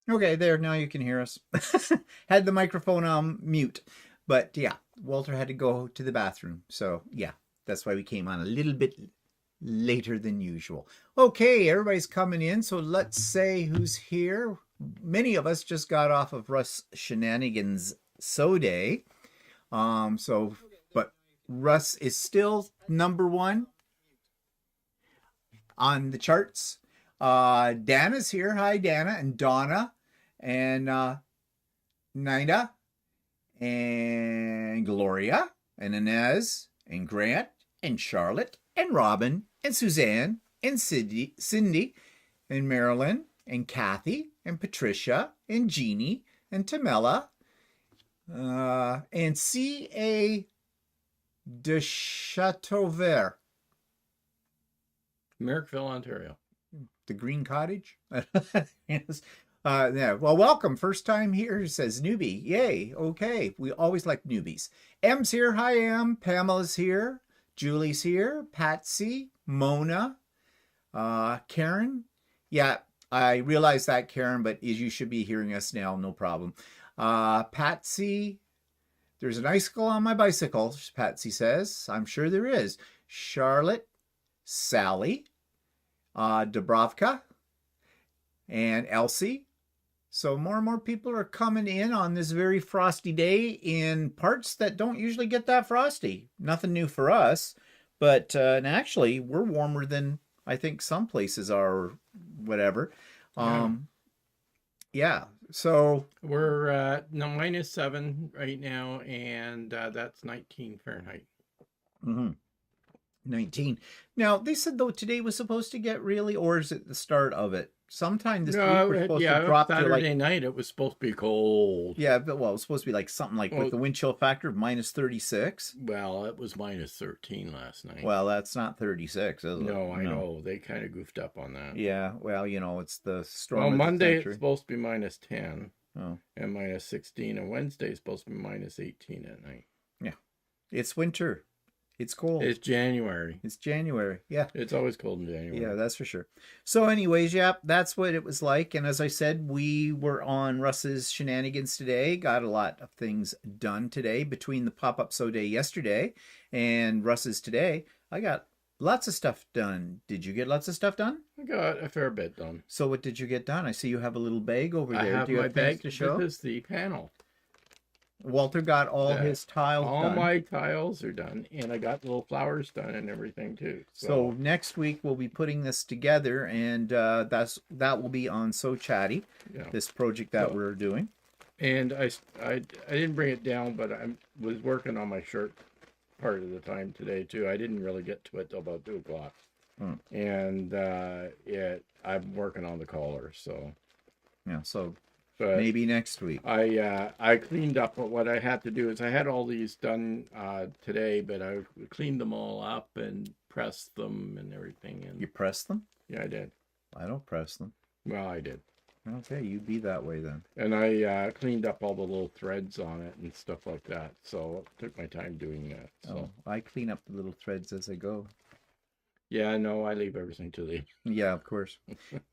Okay, there, now you can hear us. Had the microphone on mute. But yeah, Walter had to go to the bathroom. So yeah, that's why we came on a little bit later than usual. Okay, everybody's coming in. So let's say who's here. Many of us just got off of Russ Shenanigans So Day. So, but Russ is still number one on the charts. Dana's here. Hi, Dana and Donna and Nina and Gloria and Inez and Grant and Charlotte and Robin and Suzanne and Cindy and Marilyn and Kathy and Patricia and Jeannie and Tamela and C.A. de Chateauvert. Merrickville, Ontario. The Green Cottage? Yes. Yeah. Well, welcome. First time here, says newbie. Yay. Okay. We always like newbies. M's here. Hi, M. Pamela's here. Julie's here. Patsy. Mona. Karen. Yeah, I realize that, Karen, but you should be hearing us now. No problem. Patsy. There's an icicle on my bicycle, Patsy says. I'm sure there is. Charlotte. Sally. Dubrovka. And Elsie. So more and more people are coming in on this very frosty day in parts that don't usually get that frosty. Nothing new for us, but and actually we're warmer than I think some places are, or whatever. Yeah. So we're at -7 right now, and that's 19 Fahrenheit. 19. Now they said though today was supposed to get really, or is it the start of it? Sometime this week we're supposed to drop Saturday to like night. It was supposed to be cold. Yeah, but well, it was supposed to be like something like with the wind chill factor of -36. Well, it was -13 last night. Well, that's not 36, is it? No, I know they kind of goofed up on that. Yeah, well, you know, it's the storm. Well, of Monday the it's supposed to be -10. Oh. And -16, and Wednesday is supposed to be -18 at night. Yeah, it's winter. It's cold. It's January. It's January. Yeah. It's always cold in January. Yeah, that's for sure. So anyways, yeah, that's what it was like. And as I said, we were on Russ's Shenanigans today. Got a lot of things done today between the Pop-Up So Day yesterday and Russ's today. I got lots of stuff done. Did you get lots of stuff done? I got a fair bit done. So what did you get done? I see you have a little bag over there. I have Do you my have bag to show? This is the panel. Walter got all his tiles all done. my tiles are done, and I got little flowers done and everything too. So next week we'll be putting this together, and that will be on So Chatty, this project that we're doing. And I didn't bring it down, but I was working on my shirt part of the time today too. I didn't really get to it till about 2 o'clock. And I'm working on the collar, so yeah. But maybe next week. I cleaned up. What I had to do is I had all these done today, but I cleaned them all up and pressed them and everything. And you pressed them? Yeah, I did. I don't press them. Well, I did. Okay, you be that way then. And I cleaned up all the little threads on it and stuff like that. So I took my time doing that. So I clean up the little threads as I go. Yeah, no, I leave everything to the. Yeah, of course.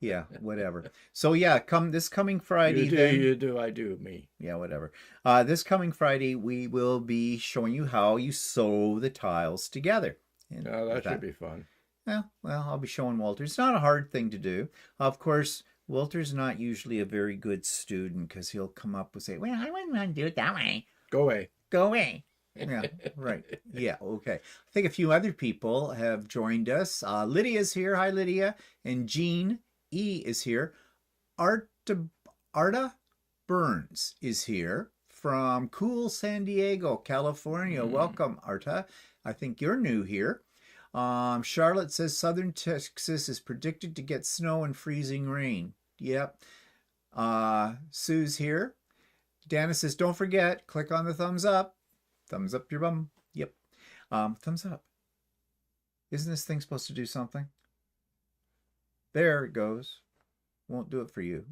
Yeah, whatever. So yeah, this coming Friday. You do, I do, me. Yeah, whatever. This coming Friday, we will be showing you how you sew the tiles together. And that should be fun. Yeah, well, I'll be showing Walter. It's not a hard thing to do. Of course, Walter's not usually a very good student because he'll come up and say, "Well, I wouldn't want to do it that way." Go away. Go away. Yeah, right. Yeah, okay. I think a few other people have joined us. Lydia's here. Hi, Lydia. And Jean E. is here. Arta Burns is here from cool San Diego, California. Welcome, Arta. I think you're new here. Charlotte says Southern Texas is predicted to get snow and freezing rain. Yep. Sue's here. Dana says, don't forget, click on the thumbs up. Thumbs up your bum. Yep. Thumbs up. Isn't this thing supposed to do something? There it goes. Won't do it for you.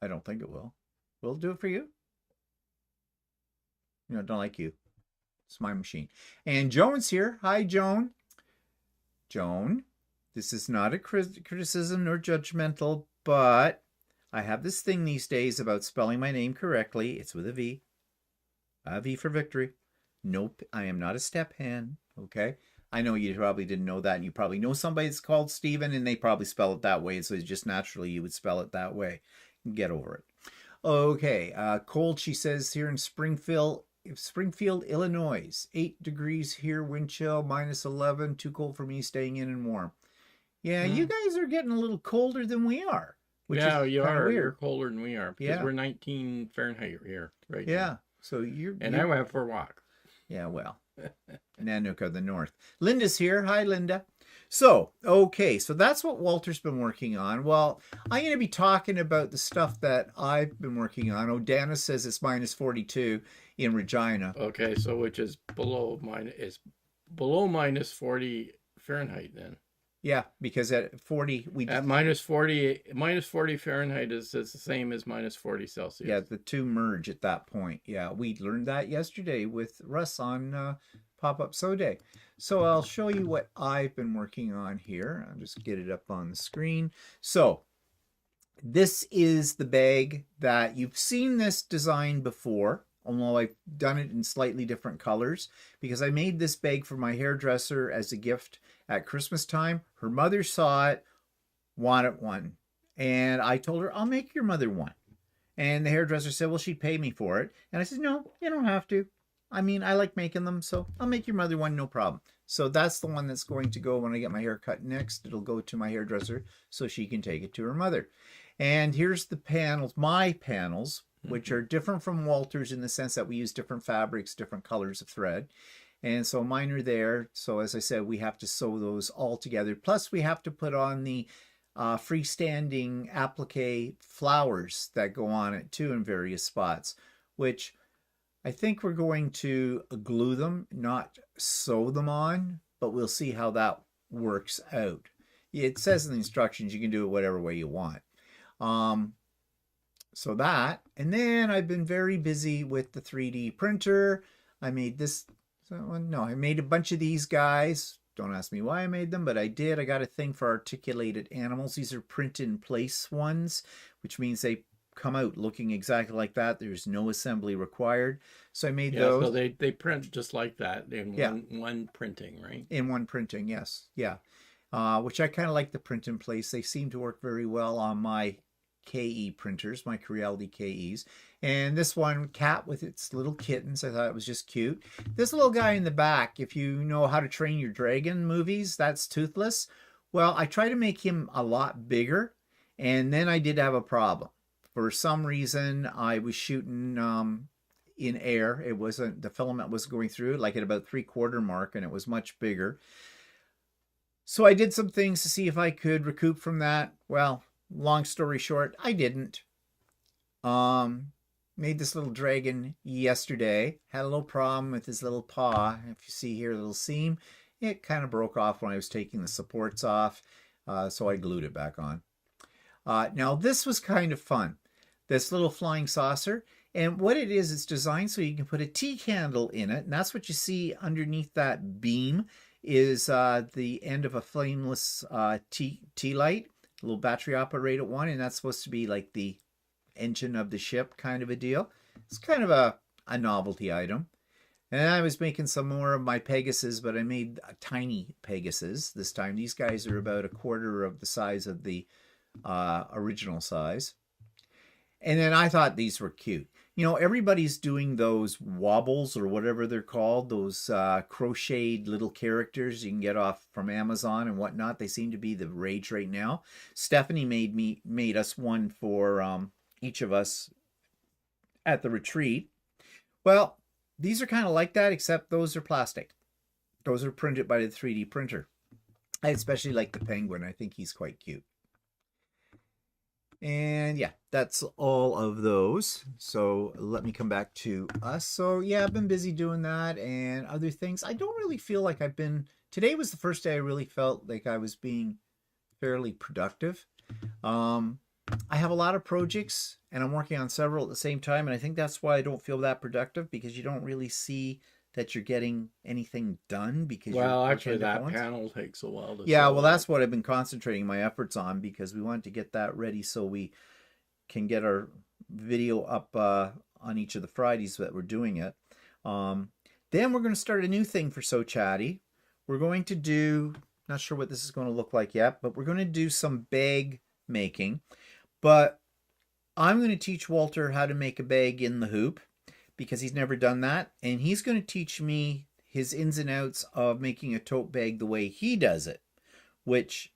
I don't think it will. Will it do it for you? You know, don't like you. It's my machine. And Joan's here. Hi, Joan. Joan, this is not a criticism nor judgmental, but I have this thing these days about spelling my name correctly. It's with a V. A V for victory. Nope, I am not a step hen. Okay. I know you probably didn't know that, and you probably know somebody that's called Steven, and they probably spell it that way. So it's just naturally you would spell it that way. Get over it. Okay. Cold, she says, here in Springfield, Illinois. 8 degrees here, wind chill, -11. Too cold for me, staying in and warm. Yeah, you guys are getting a little colder than we are, which Yeah, is you kind of are. weird. You're colder than we are because Yeah. we're 19 Fahrenheit here right now. Yeah. So you're And I went for a walk. yeah, well, Nanook of the North. Linda's here. Hi, Linda. So, okay, so that's what Walter's been working on. Well, I'm going to be talking about the stuff that I've been working on. Oh, Dana says it's -42 in Regina. Okay, so which is below minus 40 Fahrenheit then. Yeah, because at 40 At minus 40 Fahrenheit is the same as minus 40 Celsius. yeah, the two merge at that point. Yeah, we learned that yesterday with Russ on Pop-Up Sew Day. So I'll show you what I've been working on here. I'll just get it up on the screen. So this is the bag that you've seen this design before, although I've done it in slightly different colors because I made this bag for my hairdresser as a gift at Christmas time. Her mother saw it, wanted one, and I told her, I'll make your mother one. And the hairdresser said, well, she'd pay me for it. And I said, no, you don't have to. I mean, I like making them, so I'll make your mother one, no problem. So that's the one that's going to go when I get my hair cut next. It'll go to my hairdresser so she can take it to her mother. And here's the panels, my panels, which are different from Walter's in the sense that we use different fabrics, different colors of thread. And so mine are there. So as I said, we have to sew those all together. Plus we have to put on the freestanding applique flowers that go on it too in various spots, which I think we're going to glue them, not sew them on, but we'll see how that works out. It says in the instructions you can do it whatever way you want. So that, and then I've been very busy with the 3D printer. I made this, no, I made a bunch of these guys. Don't ask me why I made them, but I did. I got a thing for articulated animals. These are print in place ones, which means they come out looking exactly like that. There's no assembly required. So I made those. So they print just like that in one printing, right? In one printing, yes. Yeah. Which I kind of like the print in place. They seem to work very well on my KE printers, my Creality KEs. And this one, cat with its little kittens, I thought it was just cute. This little guy in the back, if you know How to Train Your Dragon movies, that's Toothless. Well, I tried to make him a lot bigger, and then I did have a problem. For some reason, I was shooting in air. It wasn't, the filament was going through like at about 3/4 mark, and it was much bigger. So I did some things to see if I could recoup from that. Well, long story short, I didn't. Made this little dragon yesterday. Had a little problem with his little paw. If you see here, a little seam, it kind of broke off when I was taking the supports off. So I glued it back on. Now this was kind of fun. This little flying saucer. And what it is, it's designed so you can put a tea candle in it. And that's what you see underneath that beam is the end of a flameless tea light. A little battery operated one, and that's supposed to be like the engine of the ship kind of a deal. It's kind of a novelty item. And I was making some more of my Pegasus, but I made a tiny Pegasus this time. These guys are about 1/4 of the size of the original size. And then I thought these were cute. You know, everybody's doing those wobbles or whatever they're called, those crocheted little characters you can get off from Amazon and whatnot. They seem to be the rage right now. Stephanie made us one for each of us at the retreat. Well, these are kind of like that, except those are plastic. Those are printed by the 3D printer. I especially like the penguin. I think he's quite cute. And yeah, that's all of those. So let me come back to us. So yeah, I've been busy doing that and other things. I don't really feel like I've been, today was the first day I really felt like I was being fairly productive. I have a lot of projects and I'm working on several at the same time. And I think that's why I don't feel that productive, because you don't really see that you're getting anything done because actually that panel takes a while to well, that's what I've been concentrating my efforts on, because we want to get that ready so we can get our video up on each of the Fridays that we're doing it. Then we're going to start a new thing for So Chatty. We're going to do, not sure what this is going to look like yet, but we're going to do some bag making. But I'm going to teach Walter how to make a bag in the hoop because he's never done that. And he's going to teach me his ins and outs of making a tote bag the way he does it, which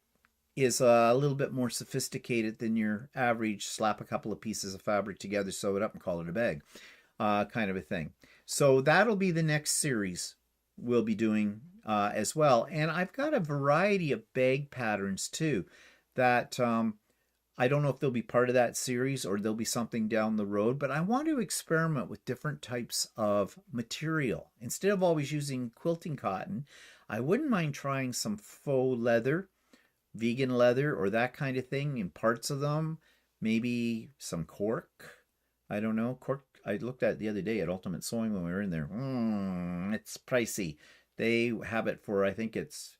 is a little bit more sophisticated than your average slap a couple of pieces of fabric together, sew it up, and call it a bag kind of a thing. So that'll be the next series we'll be doing as well. And I've got a variety of bag patterns too that I don't know if they'll be part of that series or there'll be something down the road, but I want to experiment with different types of material. Instead of always using quilting cotton, I wouldn't mind trying some faux leather, vegan leather, or that kind of thing in parts of them. Maybe some cork. I don't know. Cork, I looked at it the other day at Ultimate Sewing when we were in there. It's pricey. They have it for, I think it's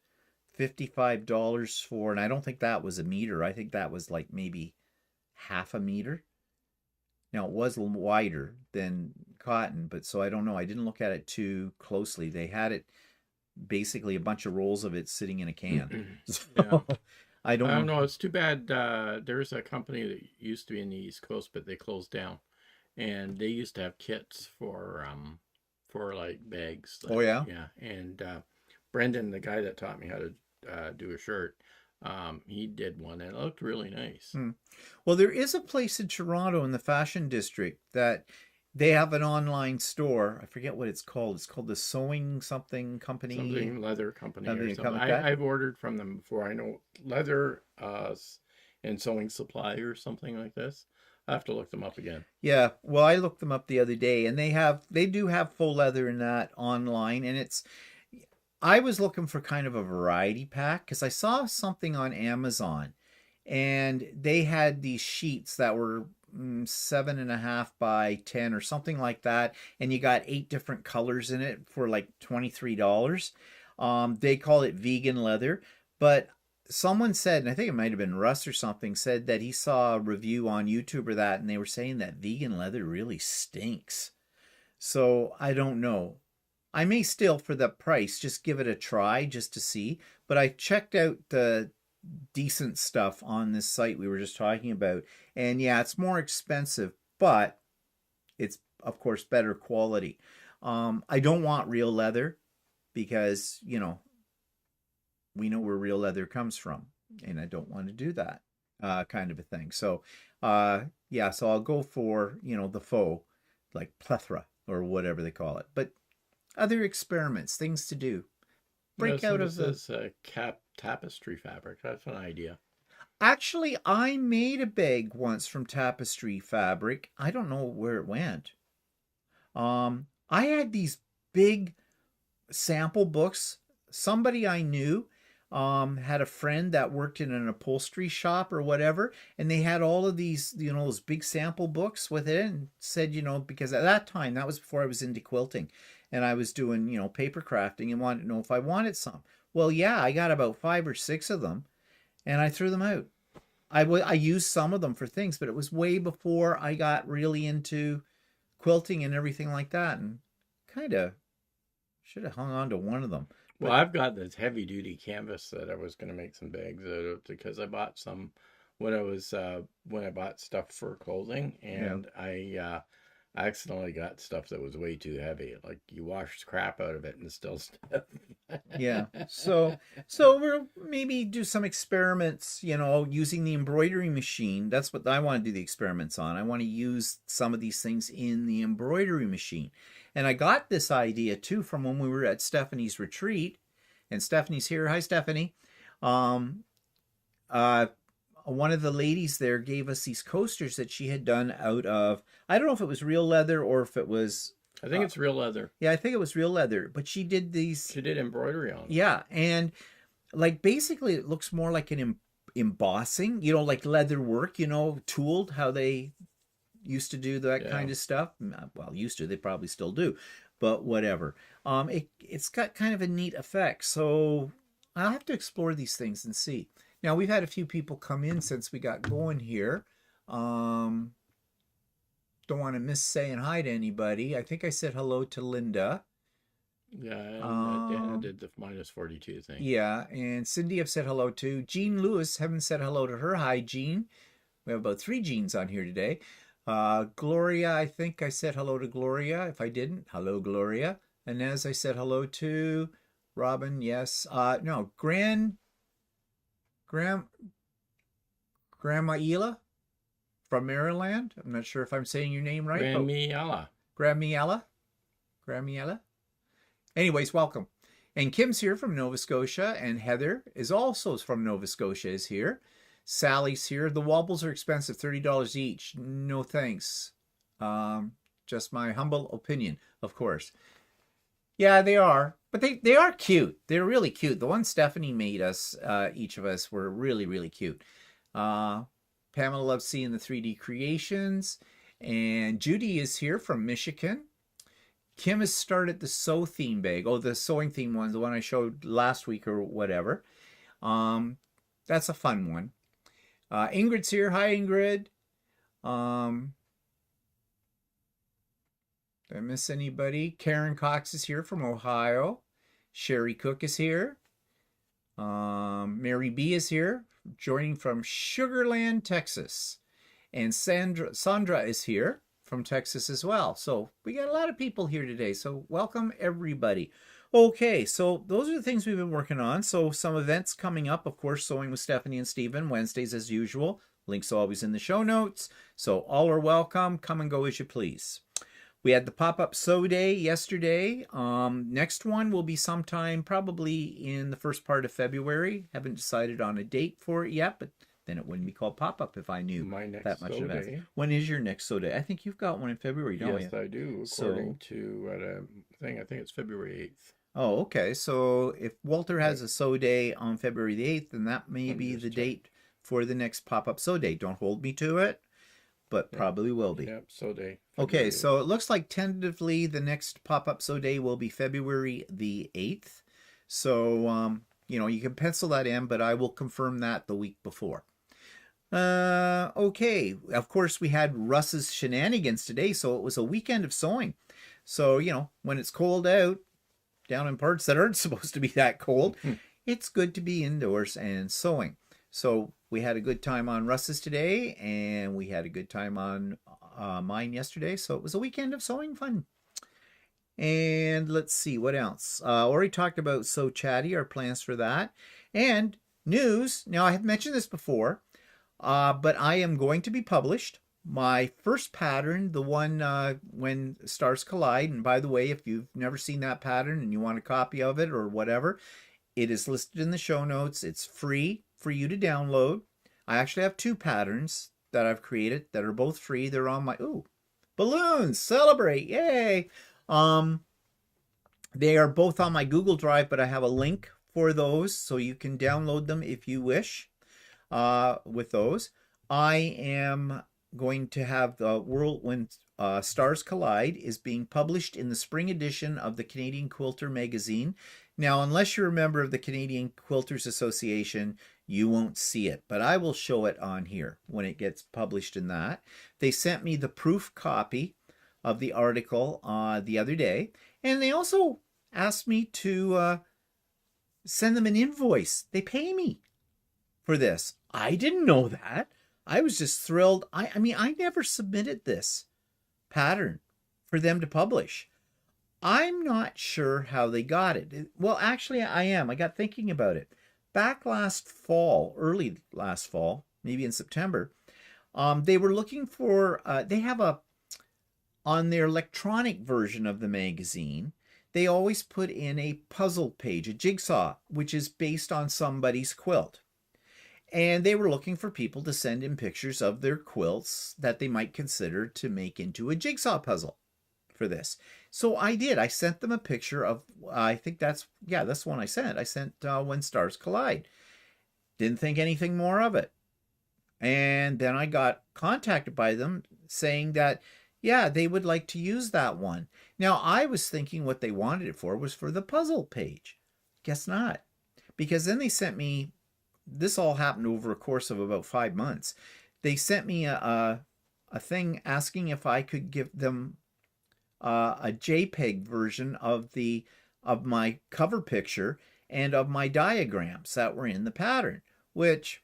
$55 for, and I don't think that was a meter. I think that was like maybe half a meter. Now it was a little wider than cotton, but so I don't know. I didn't look at it too closely. They had it basically a bunch of rolls of it sitting in a can. So, Yeah. I don't know. It's too bad. There's a company that used to be in the East Coast, but they closed down, and they used to have kits for like bags. Like, Oh yeah. Yeah. And Brendan, the guy that taught me how to do a shirt, he did one, and it looked really nice. Well, there is a place in Toronto in the Fashion District that they have an online store. I forget what it's called. It's called the Sewing Something Company. Something leather company Leather or something. company. I've ordered from them before. I know leather and sewing supply or something like this. I have to look them up again. Yeah, well, I looked them up the other day, and they do have faux leather in that online, and I was looking for kind of a variety pack because I saw something on Amazon, and they had these sheets that were 7.5 by 10 or something like that, and you got 8 different colors in it for like $23. They call it vegan leather, but someone said, and I think it might have been Russ or something, said that he saw a review on YouTube or that, and they were saying that vegan leather really stinks. So I don't know. I may still, for the price, just give it a try just to see. But I checked out the decent stuff on this site we were just talking about. And yeah, it's more expensive, but it's, of course, better quality. I don't want real leather because, we know where real leather comes from, and I don't want to do that kind of a thing. So, yeah, so I'll go for, the faux, like plethora or whatever they call it. But other experiments, things to do. Break out of this tapestry fabric. That's an idea. Actually, I made a bag once from tapestry fabric. I don't know where it went. I had these big sample books. Somebody I knew had a friend that worked in an upholstery shop or whatever, and they had all of these, those big sample books with it, and said, because at that time, that was before I was into quilting, and I was doing, paper crafting and wanted to know if I wanted some. Well, yeah, I got about 5 or 6 of them, and I threw them out. I used some of them for things, but it was way before I got really into quilting and everything like that, and kind of should have hung on to one of them. Well, I've got this heavy duty canvas that I was going to make some bags out of because I bought some when I bought stuff for clothing, and I accidentally got stuff that was way too heavy. Like you wash crap out of it and still stuff. Yeah. So we'll maybe do some experiments, using the embroidery machine. That's what I want to do the experiments on. I want to use some of these things in the embroidery machine. And I got this idea too from when we were at Stephanie's retreat. And Stephanie's here. Hi, Stephanie. One of the ladies there gave us these coasters that she had done out of, I don't know if it was real leather or if it was... I think it's real leather. Yeah, I think it was real leather. But she did these... She did embroidery on it. Yeah, and like basically it looks more like an embossing, like leather work, tooled, how they used to do that kind of stuff. Well, used to, they probably still do, but whatever. It's got kind of a neat effect. So I'll have to explore these things and see. Now, we've had a few people come in since we got going here. Um, don't want to miss saying hi to anybody. I think I said hello to Linda. Yeah, and Dana Um, did the -42 thing. yeah, and Cindy I've said hello to. Jean Lewis, haven't said hello to her. Hi, Jean. We have about 3 Jeans on here today. Gloria, I think I said hello to Gloria. If I didn't, hello, Gloria. Inez, I said hello to. Robin, yes. No, Gram, Grandma Ela from Maryland. I'm not sure if I'm saying your name right, but Grandmiella. Gramiella. Gramiella. Anyways, welcome. And Kim's here from Nova Scotia, and Heather is also from Nova Scotia is here. Sally's here. The wobbles are expensive, $30 each. No thanks. Just my humble opinion, of course. Yeah, they are. But they are cute. They're really cute. The one Stephanie made us, each of us, were really, really cute. Pamela loves seeing the 3D creations. And Judy is here from Michigan. Kim has started the sew theme bag. Oh, the sewing theme one, the one I showed last week or whatever. That's a fun one. Ingrid's here. Hi, Ingrid. Did I miss anybody? Karen Cox is here from Ohio. Sherry Cook is here. Mary B is here, joining from Sugarland, Texas. And Sandra is here from Texas as well. So we got a lot of people here today. So welcome everybody. Okay, so those are the things we've been working on. So some events coming up, of course, Sewing with Stephanie and Stephen, Wednesdays as usual. Links always in the show notes. So all are welcome. Come and go as you please. We had the pop-up sew day yesterday. Next one will be sometime probably in the first part of February. Haven't decided on a date for it yet, but then it wouldn't be called pop-up if I knew My next that much in sew advance. day. When is your next sew day? I think you've got one in February, don't Yes, you? I do. According to a thing, I think it's February 8th. Oh, okay. So if Walter has a sew day on February the 8th, then that may be the date for the next pop-up sew day. Don't hold me to it, but probably will be. Yep, sew day. Okay, so it looks like tentatively the next pop-up sew day will be February the 8th. So, you can pencil that in, but I will confirm that the week before. Okay, of course we had Russ's shenanigans today, so it was a weekend of sewing. So, when it's cold out, down in parts that aren't supposed to be that cold, it's good to be indoors and sewing. So we had a good time on Russ's today, and we had a good time on mine yesterday. So it was a weekend of sewing fun. And let's see, what else? Already talked about So Chatty, our plans for that. And news, now I have mentioned this before, but I am going to be published. My first pattern, the one when stars collide, and by the way, if you've never seen that pattern and you want a copy of it or whatever, it is listed in the show notes. It's free for you to download. I actually have 2 patterns that I've created that are both free. They're on my, balloons, celebrate, yay. They are both on my Google Drive, but I have a link for those so you can download them if you wish with those. I am going to have the World When Stars Collide is being published in the spring edition of the Canadian Quilter magazine. Now, unless you're a member of the Canadian Quilters Association, you won't see it, but I will show it on here when it gets published in that. They sent me the proof copy of the article the other day, and they also asked me to send them an invoice. They pay me for this. I didn't know that. I was just thrilled. I mean, I never submitted this pattern for them to publish. I'm not sure how they got it. Well, actually, I am. I got thinking about it. Back last fall, early last fall, maybe in September, they were looking for, they have on their electronic version of the magazine, they always put in a puzzle page, a jigsaw, which is based on somebody's quilt. And they were looking for people to send in pictures of their quilts that they might consider to make into a jigsaw puzzle for this. So I did. I sent them a picture of, I think that's the one I sent. I sent When Stars Collide. Didn't think anything more of it. And then I got contacted by them saying that, yeah, they would like to use that one. Now, I was thinking what they wanted it for was for the puzzle page. Guess not. Because then they sent me, this all happened over a course of about 5 months. they sent me a thing asking if I could give them a JPEG version of my cover picture and of my diagrams that were in the pattern, which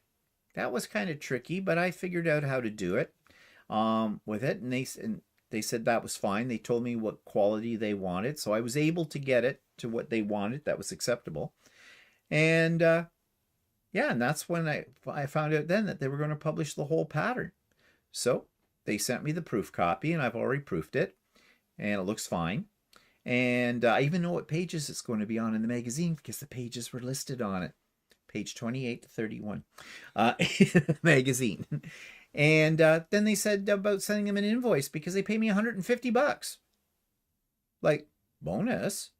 that was kind of tricky, but I figured out how to do it with it, and they said that was fine. They told me what quality they wanted, so I was able to get it to what they wanted. That was acceptable, and yeah, and that's when I found out then that they were going to publish the whole pattern. So they sent me the proof copy, and I've already proofed it, and it looks fine. And I even know what pages it's going to be on in the magazine because the pages were listed on it. Page 28 to 31 magazine. And then they said about sending them an invoice because they pay me $150. Like, bonus.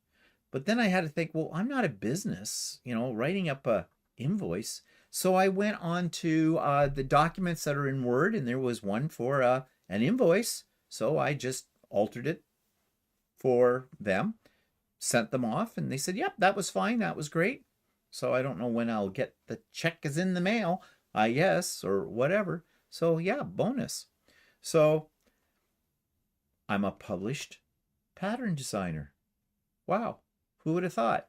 But then I had to think, well, I'm not a business, writing up a invoice. So I went on to the documents that are in Word, and there was one for an invoice. So I just altered it for them, sent them off, and they said, yep, that was fine. That was great. So I don't know when I'll get the check is in the mail, I guess, or whatever. So yeah, bonus. So I'm a published pattern designer. Wow, who would have thought?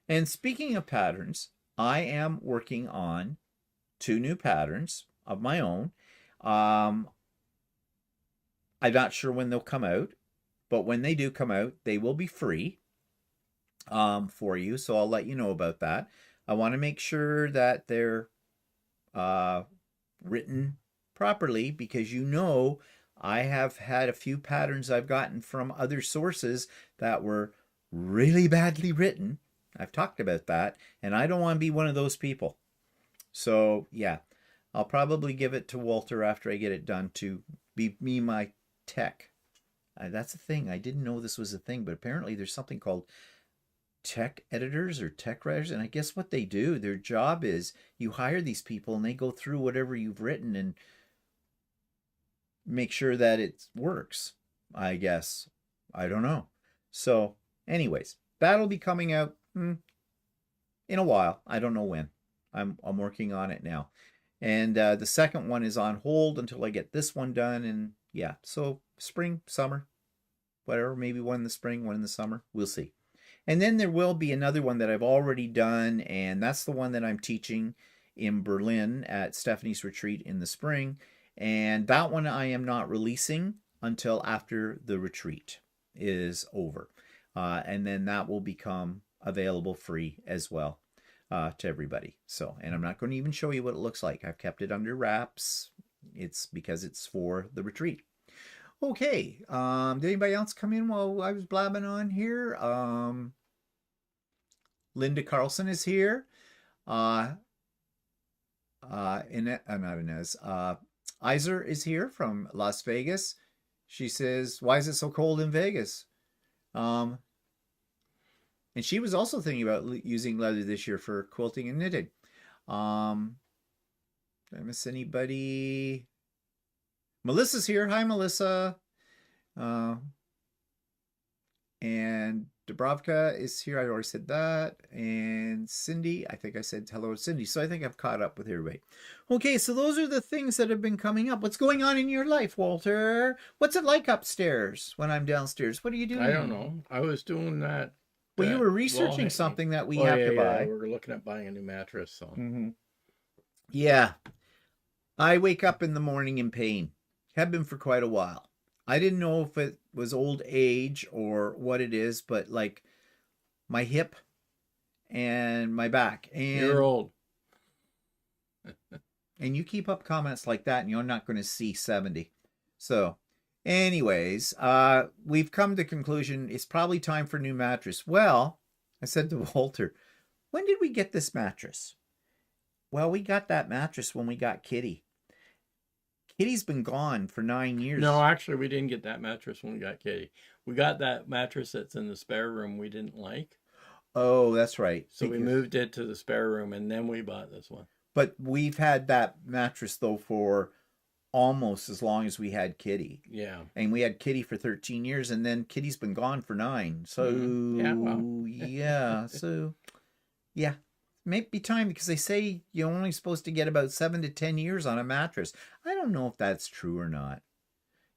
And speaking of patterns, I am working on 2 new patterns of my own. I'm not sure when they'll come out, but when they do come out, they will be free for you. So I'll let you know about that. I want to make sure that they're written properly because I have had a few patterns I've gotten from other sources that were really badly written. I've talked about that, and I don't want to be one of those people. So yeah, I'll probably give it to Walter after I get it done to be my tech. That's a thing. I didn't know this was a thing, but apparently there's something called tech editors or tech writers, and I guess what they do, their job is you hire these people and they go through whatever you've written and make sure that it works, I guess. I don't know. So anyways, that'll be coming out in a while. I don't know when. I'm working on it now. And the second one is on hold until I get this one done. And yeah, so spring, summer, whatever, maybe one in the spring, one in the summer. We'll see. And then there will be another one that I've already done, and that's the one that I'm teaching in Berlin at Stephanie's retreat in the spring. And that one I am not releasing until after the retreat is over. And then that will become available free as well to everybody. So, and I'm not going to even show you what it looks like. I've kept it under wraps. It's because it's for the retreat. Okay, did anybody else come in while I was blabbing on here? Linda Carlson is here. Not Inez. Iser is here from Las Vegas. She says, why is it so cold in Vegas? And she was also thinking about using leather this year for quilting and knitting. Did I miss anybody? Melissa's here. Hi, Melissa. And Dubravka is here. I already said that. And Cindy, I think I said hello to Cindy. So I think I've caught up with everybody. Okay, so those are the things that have been coming up. What's going on in your life, Walter? What's it like upstairs when I'm downstairs? What are you doing? I don't know. I was doing that. Well, you were researching something that we have to buy. Yeah, we're looking at buying a new mattress. So. Yeah. I wake up in the morning in pain. Have been for quite a while. I didn't know if it was old age or what it is, but like my hip and my back. And you're old. And you keep up comments like that and you're not going to see 70. So anyways, we've come to conclusion. It's probably time for a new mattress. Well, I said to Walter, when did we get this mattress? Well, we got that mattress when we got Kitty. Kitty's been gone for 9 years. No, actually, we didn't get that mattress when we got Kitty. We got that mattress that's in the spare room we didn't like. Oh, that's right. So we moved it to the spare room, and then we bought this one. But we've had that mattress, though, for almost as long as we had Kitty. Yeah. And we had Kitty for 13 years, and then Kitty's been gone for 9. So, yeah, well. yeah. So, yeah. may be time because they say you're only supposed to get about 7 to 10 years on a mattress. I don't know if that's true or not.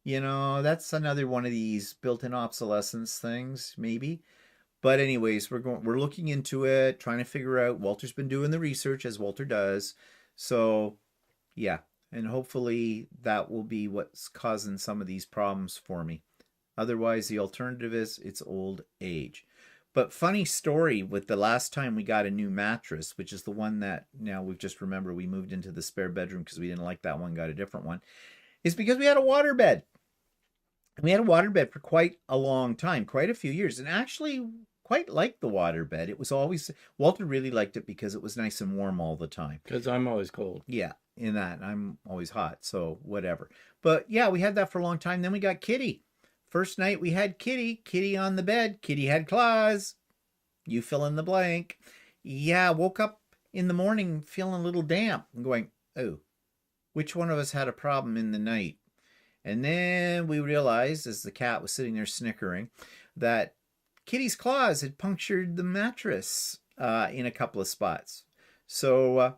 That's another one of these built-in obsolescence things, maybe. But anyways, we're looking into it, trying to figure out. Walter's been doing the research as Walter does. So, yeah, and hopefully that will be what's causing some of these problems for me. Otherwise, the alternative is it's old age. But funny story with the last time we got a new mattress, which is the one that now we've just remembered we moved into the spare bedroom because we didn't like that one, got a different one, is because we had a waterbed. We had a waterbed for quite a long time, quite a few years, and actually quite liked the waterbed. It was always, Walter really liked it because it was nice and warm all the time. Because I'm always cold. Yeah, in that. I'm always hot, so whatever. But yeah, we had that for a long time. Then we got Kitty. First night we had Kitty on the bed. Kitty had claws. You fill in the blank. Yeah, woke up in the morning feeling a little damp and going, oh, which one of us had a problem in the night? And then we realized, as the cat was sitting there snickering, that Kitty's claws had punctured the mattress in a couple of spots. So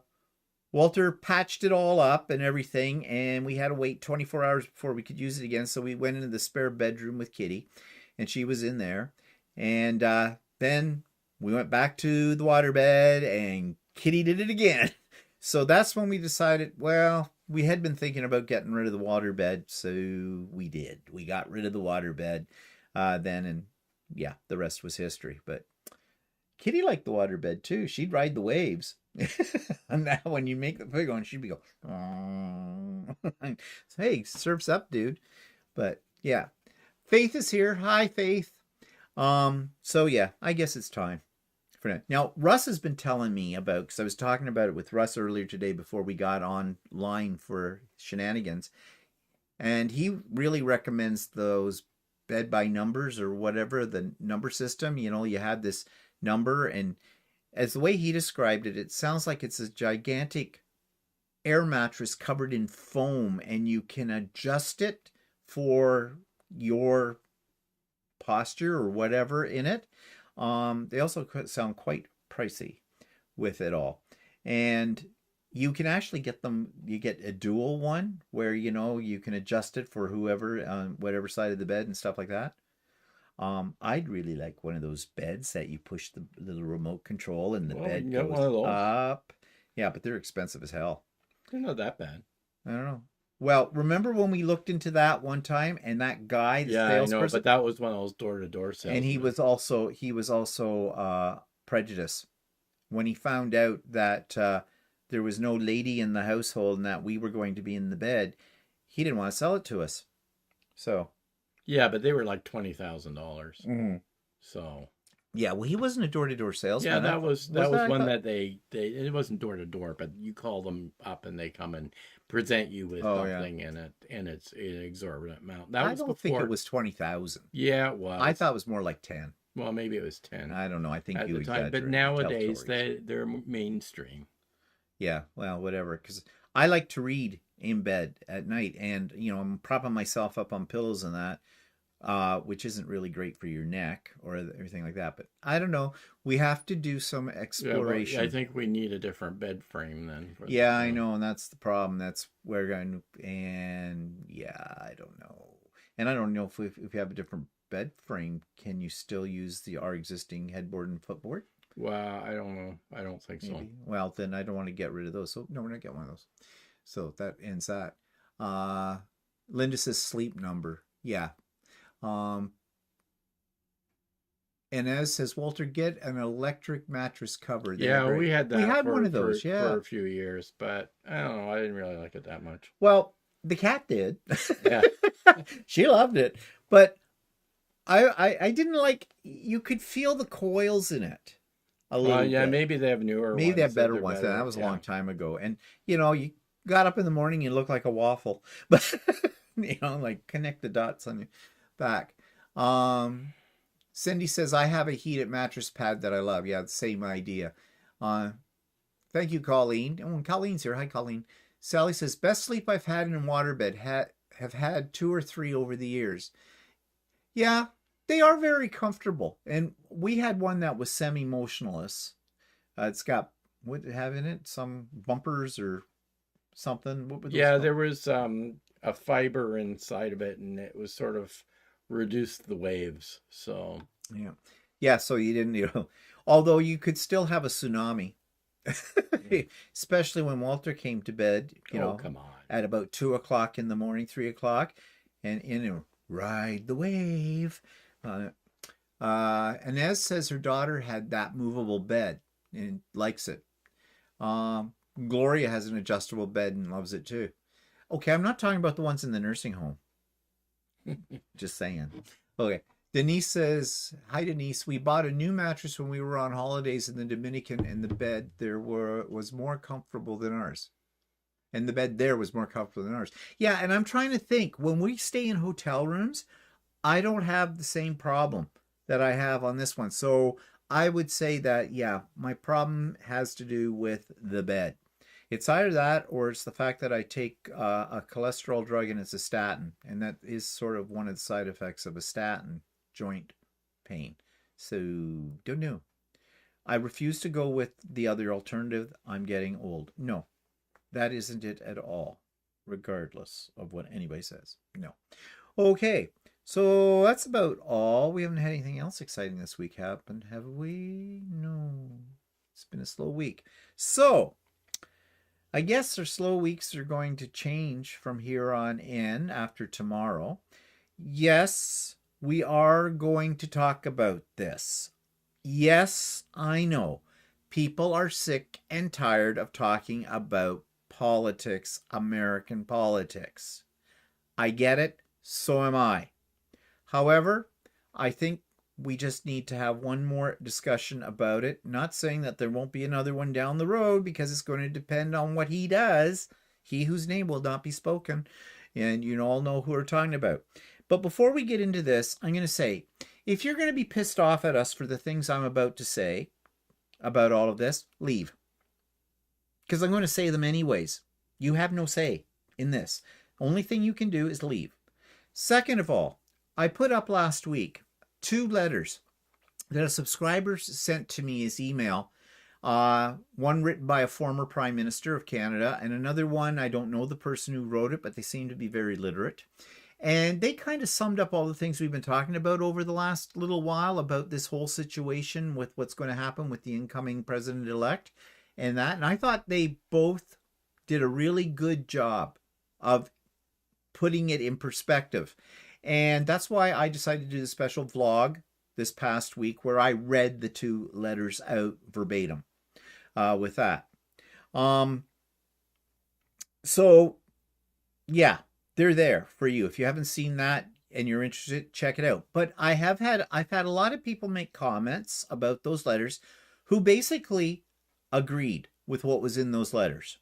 Walter patched it all up and everything, and we had to wait 24 hours before we could use it again. So we went into the spare bedroom with Kitty, and she was in there. And then we went back to the waterbed, and Kitty did it again. So that's when we decided, well, we had been thinking about getting rid of the waterbed, so we did. We got rid of the waterbed then, and yeah, the rest was history. But Kitty liked the waterbed too. She'd ride the waves. And now when you make the pig on, she'd be go, oh. Hey, surf's up, dude. But yeah, Faith is here. Hi, Faith. So yeah, I guess it's time for now. Now, Russ has been telling me about, because I was talking about it with Russ earlier today before we got online for shenanigans, and he really recommends those bed by numbers or whatever, the number system. You had this number, and as the way he described it, it sounds like it's a gigantic air mattress covered in foam, and you can adjust it for your posture or whatever in it. They also sound quite pricey with it all. And you can actually get them, you get a dual one where, you can adjust it for whoever on whatever side of the bed and stuff like that. I'd really like one of those beds that you push the little remote control and the bed goes one of those up. Yeah, but they're expensive as hell. They're not that bad. I don't know. Well, remember when we looked into that one time, and that guy, the salesperson? I know, but that was one of those door-to-door sales. And he was also prejudiced when he found out that there was no lady in the household and that we were going to be in the bed. He didn't want to sell it to us. So. Yeah, but they were like $20,000. Mm-hmm. So. Yeah, well, he wasn't a door-to-door salesman. Yeah, that was one that they it wasn't door-to-door, but you call them up and they come and present you with something in it, and it's an exorbitant amount. I don't think it was 20,000. Yeah, it was. I thought it was more like 10. Well, maybe it was 10. I don't know. I think at you the time, but nowadays they're mainstream. Yeah, well, whatever. Because I like to read in bed at night, and I'm propping myself up on pillows and that. Which isn't really great for your neck or everything like that. But I don't know. We have to do some exploration. Yeah, I think we need a different bed frame then. Yeah, I know. And that's the problem. That's where we're going to, and yeah, I don't know. And I don't know if we have a different bed frame, can you still use our existing headboard and footboard? Well, I don't know. I don't think so. Well, then I don't want to get rid of those. So no, we're not getting one of those. So that ends that. Linda says sleep number. Yeah. And as says Walter, get an electric mattress cover. Yeah, we had that. We had one of those, for a few years, but I don't know. I didn't really like it that much. Well, the cat did. Yeah, she loved it, but I didn't like. You could feel the coils in it a little. Yeah, bit. Maybe they have newer. Maybe they have better ones. That was a long time ago, and you got up in the morning, you look like a waffle, but like connect the dots on your back. Cindy says, I have a heated mattress pad that I love. Yeah, the same idea. Thank you, Colleen. Oh, and Colleen's here. Hi, Colleen. Sally says, best sleep I've had in a waterbed. Have had 2 or 3 over the years. Yeah, they are very comfortable. And we had one that was semi-motionless. It's got What did it have in it? Some bumpers or something? What were those Yeah, called? there was a fiber inside of it, and it was sort of reduced the waves. So, Yeah. Yeah, so you didn't, although you could still have a tsunami, yeah. especially when Walter came to bed, Oh, come on. at about 2 o'clock in the morning, 3 o'clock, and ride the wave. Uh, Inez says her daughter had that movable bed and likes it. Um, Gloria has an adjustable bed and loves it too. Okay, I'm not talking about the ones in the nursing home. Just saying. Okay. Denise says, "Hi Denise, we bought a new mattress when we were on holidays in the Dominican, and the bed there was more comfortable than ours. And the bed there was more comfortable than ours." Yeah, and I'm trying to think, when we stay in hotel rooms, I don't have the same problem that I have on this one. So I would say that, yeah, my problem has to do with the bed. It's either that or it's the fact that I take a cholesterol drug and it's a statin. And that is sort of one of the side effects of a statin, joint pain. So, don't know. I refuse to go with the other alternative. I'm getting old. No, that isn't it at all, regardless of what anybody says. No. Okay, so that's about all. We haven't had anything else exciting this week happen, have we? No. It's been a slow week. So, I guess our slow weeks are going to change from here on in after tomorrow. Yes, we are going to talk about this. Yes, I know. People are sick and tired of talking about politics, American politics. I get it. So am I. However, I think we just need to have one more discussion about it. Not saying that there won't be another one down the road, because it's going to depend on what he does. He whose name will not be spoken. And you all know who we're talking about. But before we get into this, I'm going to say, if you're going to be pissed off at us for the things I'm about to say about all of this, leave. Because I'm going to say them anyways. You have no say in this. Only thing you can do is leave. Second of all, I put up last week 2 letters that a subscriber sent to me as email. One written by a former Prime Minister of Canada, and another one, I don't know the person who wrote it, but they seem to be very literate. And they kind of summed up all the things we've been talking about over the last little while about this whole situation with what's going to happen with the incoming president-elect and that. And I thought they both did a really good job of putting it in perspective. And that's why I decided to do a special vlog this past week where I read the 2 letters out verbatim with that. So, yeah, they're there for you. If you haven't seen that and you're interested, check it out. But I've had a lot of people make comments about those letters who basically agreed with what was in those letters.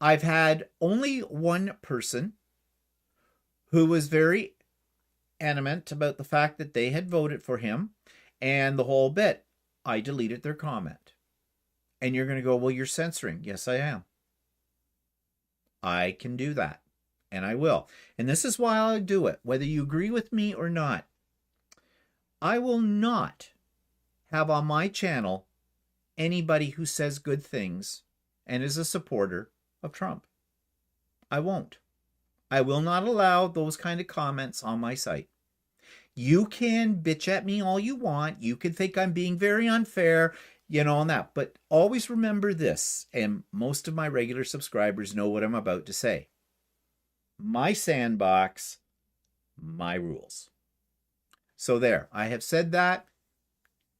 I've had only one person who was very adamant about the fact that they had voted for him and the whole bit. I deleted their comment. And you're going to go, well, you're censoring. Yes, I am. I can do that. And I will. And this is why I'll do it, whether you agree with me or not. I will not have on my channel anybody who says good things and is a supporter of Trump. I won't. I will not allow those kind of comments on my site. You can bitch at me all you want. You can think I'm being very unfair, and that. But always remember this, and most of my regular subscribers know what I'm about to say. My sandbox, my rules. So there, I have said that.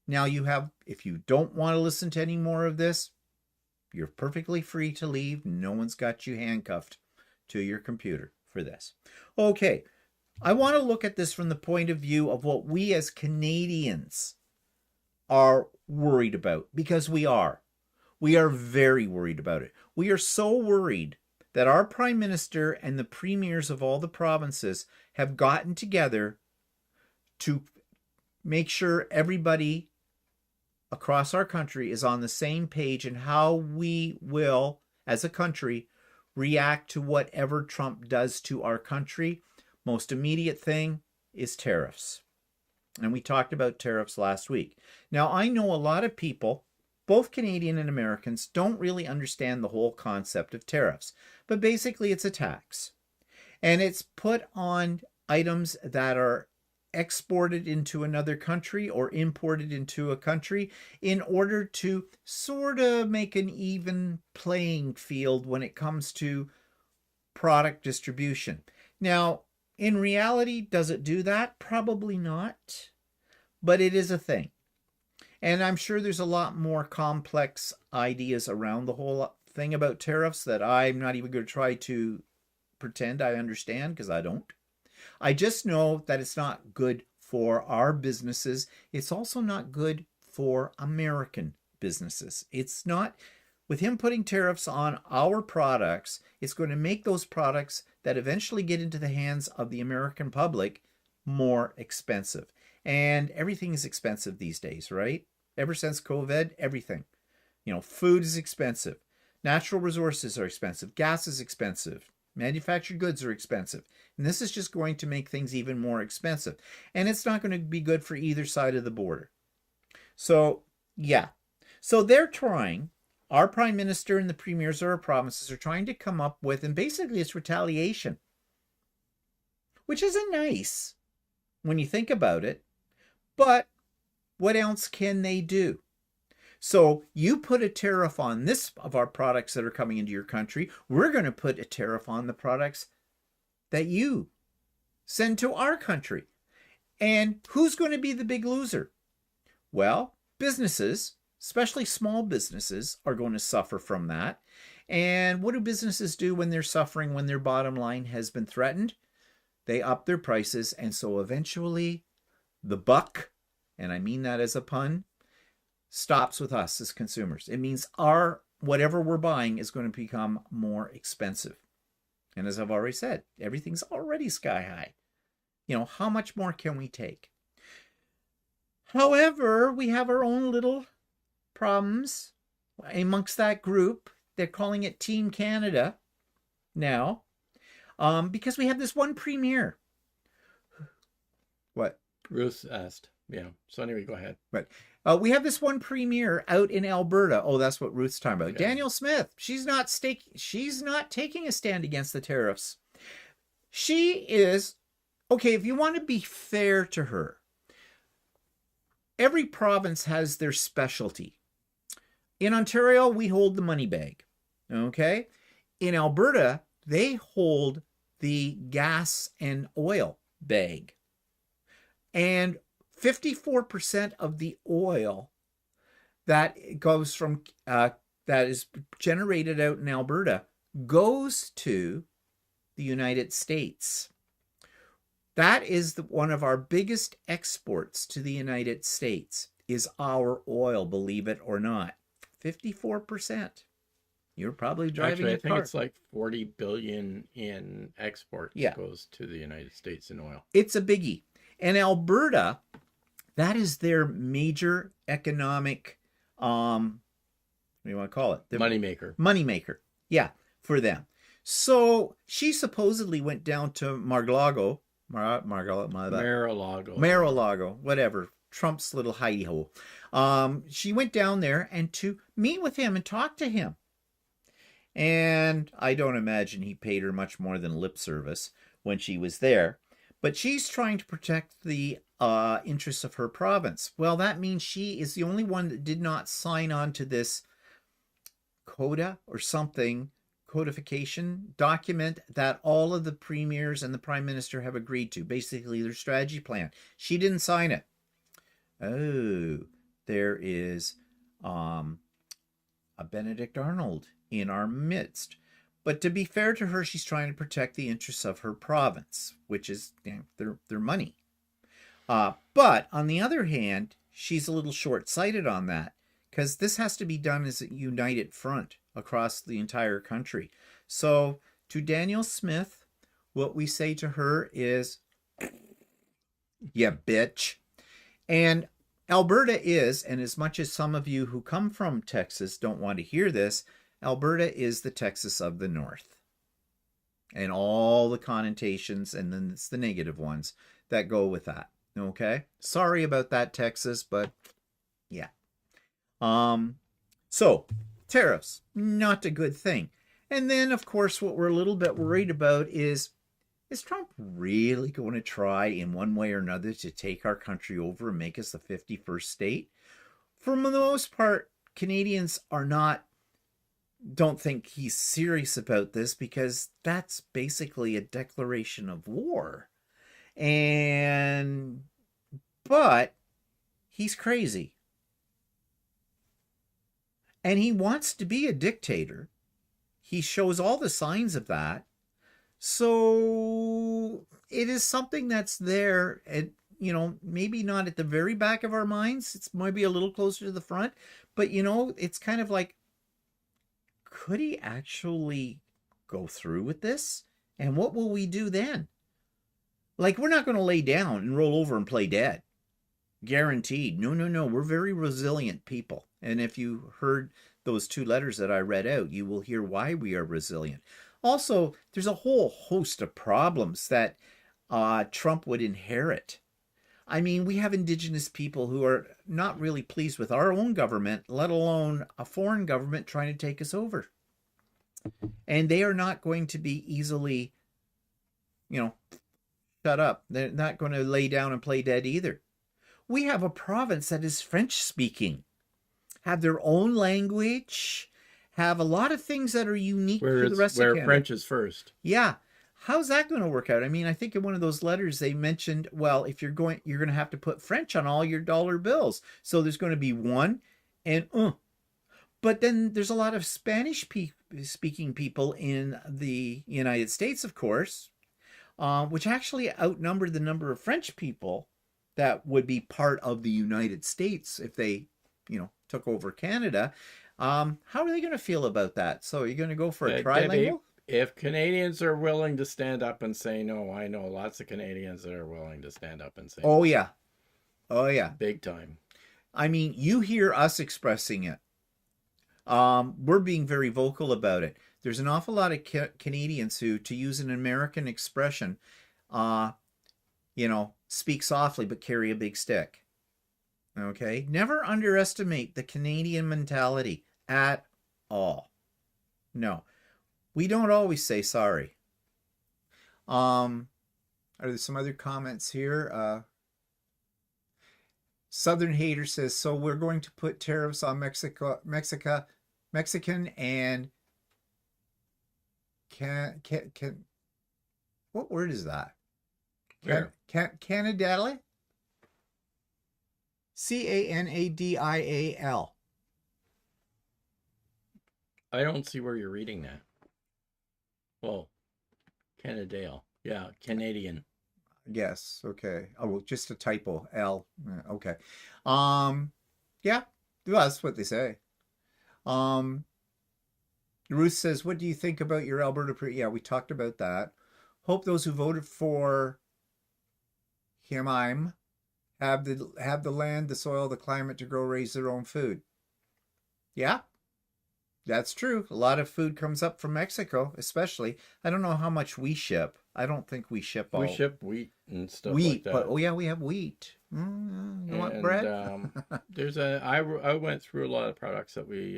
Now if you don't want to listen to any more of this, you're perfectly free to leave. No one's got you handcuffed to your computer for this. Okay, I want to look at this from the point of view of what we as Canadians are worried about, because we are. We are very worried about it. We are so worried that our Prime Minister and the premiers of all the provinces have gotten together to make sure everybody across our country is on the same page in how we will, as a country, react to whatever Trump does to our country. Most immediate thing is tariffs. And we talked about tariffs last week. Now, I know a lot of people both Canadian and Americans don't really understand the whole concept of tariffs. But basically, it's a tax. And it's put on items that are exported into another country or imported into a country in order to sort of make an even playing field when it comes to product distribution. Now, in reality, does it do that? Probably not, but it is a thing. And I'm sure there's a lot more complex ideas around the whole thing about tariffs that I'm not even going to try to pretend I understand, because I don't. I just know that it's not good for our businesses. It's also not good for American businesses. It's not, with him putting tariffs on our products, it's going to make those products that eventually get into the hands of the American public more expensive. And everything is expensive these days, right? Ever since COVID, everything. You know, food is expensive. Natural resources are expensive. Gas is expensive. Manufactured goods are expensive. And this is just going to make things even more expensive. And it's not going to be good for either side of the border. So, yeah. So they're trying, our prime minister and the premiers of our provinces are trying to come up with, and basically it's retaliation, which isn't nice when you think about it. But what else can they do? So you put a tariff on this of our products that are coming into your country. We're going to put a tariff on the products that you send to our country. And who's going to be the big loser? Well, businesses, especially small businesses, are going to suffer from that. And what do businesses do when they're suffering, when their bottom line has been threatened? They up their prices. And so eventually the buck, and I mean that as a pun, stops with us as consumers. It means our whatever we're buying is going to become more expensive. And as I've already said, everything's already sky high. You know, how much more can we take? However, we have our own little problems amongst that group. They're calling it Team Canada now, because we have this one premier. What? Ruth asked. Yeah. So anyway, go ahead. But we have this one premier out in Alberta. Oh, that's what Ruth's talking about. Okay. Danielle Smith. She's not taking a stand against the tariffs. She is, okay, if you want to be fair to her, every province has their specialty. In Ontario, we hold the money bag. Okay? In Alberta, they hold the gas and oil bag. And 54% of the oil that goes from that is generated out in Alberta goes to the United States. That is one of our biggest exports to the United States, is our oil, believe it or not. 54%. You're probably driving Actually, a I think car. it's like 40 billion in exports goes to the United States in oil. It's a biggie. And Alberta, that is their major economic, what do you want to call it? Moneymaker. Moneymaker. Yeah, for them. So she supposedly went down to Mar-a-Lago, whatever, Trump's little hidey hole. She went down there and to meet with him and talk to him. And I don't imagine he paid her much more than lip service when she was there. But she's trying to protect the interests of her province. Well, that means she is the only one that did not sign on to this CODA or something, codification document that all of the premiers and the prime minister have agreed to. Basically, their strategy plan. She didn't sign it. Oh, there is a Benedict Arnold in our midst. But to be fair to her, she's trying to protect the interests of her province, which is their money. But on the other hand, she's a little short-sighted on that, because this has to be done as a united front across the entire country. So to Danielle Smith, what we say to her is, yeah, bitch. And Alberta is, and as much as some of you who come from Texas don't want to hear this, Alberta is the Texas of the North. And all the connotations, and then it's the negative ones that go with that. Okay? Sorry about that, Texas, but yeah. So, tariffs, not a good thing. And then, of course, what we're a little bit worried about is Trump really going to try in one way or another to take our country over and make us the 51st state? For the most part, Canadians don't think he's serious about this because that's basically a declaration of war. But he's crazy. And he wants to be a dictator. He shows all the signs of that. So it is something that's there, and maybe not at the very back of our minds. It's maybe a little closer to the front, but it's kind of like, could he actually go through with this? And what will we do then? Like, we're not going to lay down and roll over and play dead. Guaranteed. No, no, no. We're very resilient people. And if you heard those 2 letters that I read out, you will hear why we are resilient. Also, there's a whole host of problems that Trump would inherit. I mean, we have Indigenous people who are not really pleased with our own government, let alone a foreign government trying to take us over. And they are not going to be easily, shut up. They're not going to lay down and play dead either. We have a province that is French speaking, have their own language, have a lot of things that are unique to the rest of Canada. Where French is first. Yeah. How's that going to work out? I mean, I think in one of those letters they mentioned, well, if you're going to have to put French on all your dollar bills. So there's going to be one and But then there's a lot of Spanish speaking people in the United States, of course, which actually outnumber the number of French people that would be part of the United States if they, took over Canada. How are they going to feel about that? So you're going to go for a trilingual? Debbie, if Canadians are willing to stand up and say no, I know lots of Canadians that are willing to stand up and say no. Oh, yeah. Oh, yeah. Big time. I mean, you hear us expressing it. We're being very vocal about it. There's an awful lot of Canadians who, to use an American expression, speak softly but carry a big stick. Okay? Never underestimate the Canadian mentality at all. No. We don't always say sorry. Are there some other comments here? Southern Hater says, so we're going to put tariffs on Mexican and can what word is that? Canadale? Canadial. I don't see where you're reading that. Well, Canadale. Yeah, Canadian. Yes, okay. Oh, well, just a typo. L. Okay. Yeah, that's what they say. Ruth says, what do you think about your Alberta? Yeah, we talked about that. Hope those who voted for him have the land, the soil, the climate to grow, raise their own food. Yeah, that's true. A lot of food comes up from Mexico, especially. I don't know how much we ship. I don't think we ship all. We ship wheat and stuff like that. But oh yeah, we have wheat. You want bread? I went through a lot of products that we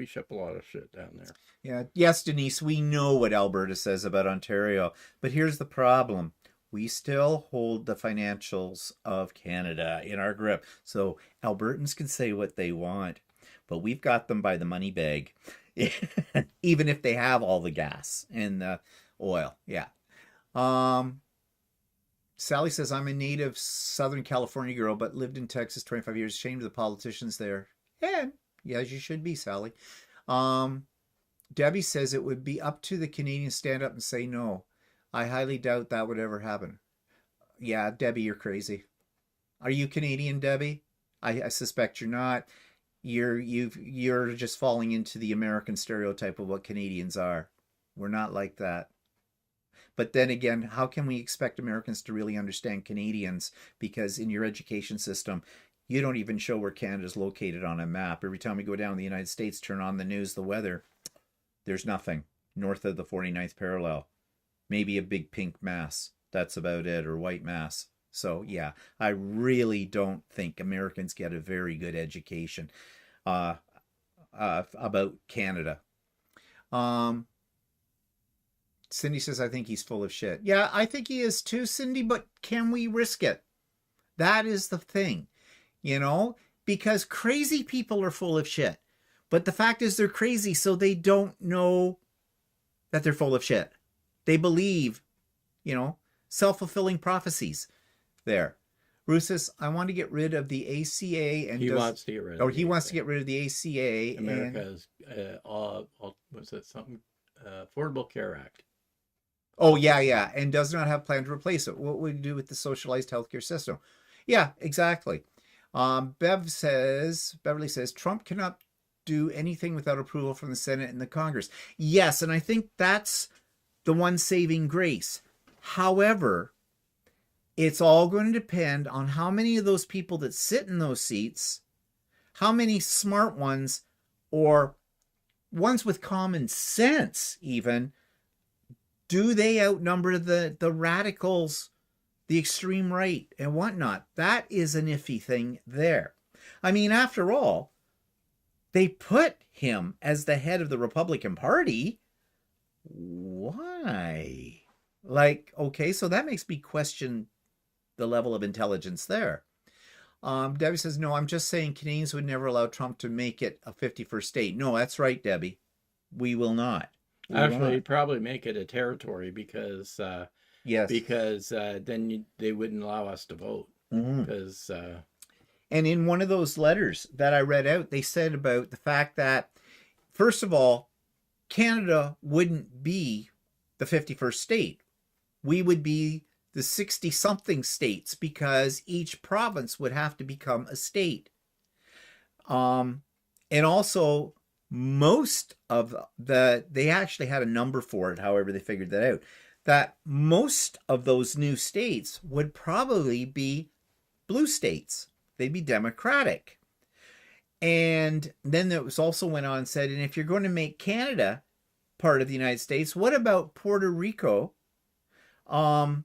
ship a lot of shit down there. Yeah. Yes, Denise, we know what Alberta says about Ontario, but here's the problem. We still hold the financials of Canada in our grip. So Albertans can say what they want, but we've got them by the money bag, even if they have all the gas and the oil. Yeah. Sally says, I'm a native Southern California girl, but lived in Texas 25 years. Ashamed of the politicians there. And yes, you should be, Sally. Debbie says it would be up to the Canadians to stand up and say no. I highly doubt that would ever happen. Yeah, Debbie, you're crazy. Are you Canadian, Debbie? I suspect you're not. You're just falling into the American stereotype of what Canadians are. We're not like that. But then again, how can we expect Americans to really understand Canadians? Because in your education system, you don't even show where Canada's located on a map. Every time we go down to the United States, turn on the news, the weather, there's nothing north of the 49th parallel. Maybe a big pink mass. That's about it, or white mass. So yeah, I really don't think Americans get a very good education. about Canada. Cindy says, I think he's full of shit. Yeah, I think he is too, Cindy, but can we risk it? That is the thing, because crazy people are full of shit. But the fact is they're crazy, so they don't know that they're full of shit. They believe, self-fulfilling prophecies there. Ruth says, I want to get rid of the ACA. And he wants to get rid of Or he wants to get rid of the ACA. America's, was it something? Affordable Care Act. Oh, yeah. And does not have a plan to replace it. What would you do with the socialized healthcare system? Yeah, exactly. Beverly says, Trump cannot do anything without approval from the Senate and the Congress. Yes, and I think that's the one saving grace. However, it's all going to depend on how many of those people that sit in those seats, how many smart ones or ones with common sense even, do they outnumber the radicals, the extreme right and whatnot? That is an iffy thing there. I mean, after all, they put him as the head of the Republican Party. Why? Okay, so that makes me question the level of intelligence there. Debbie says, no, I'm just saying Canadians would never allow Trump to make it a 51st state. No, that's right, Debbie. We will not. Actually, probably make it a territory because yes, because then they wouldn't allow us to vote. Because and in one of those letters that I read out, they said about the fact that, first of all, Canada wouldn't be the 51st state. We would be the 60-something states because each province would have to become a state. And also, most of they actually had a number for it, however they figured that out, that most of those new states would probably be blue states. They'd be Democratic. And then it was also went on and said, and if you're going to make Canada part of the United States, what about Puerto Rico? And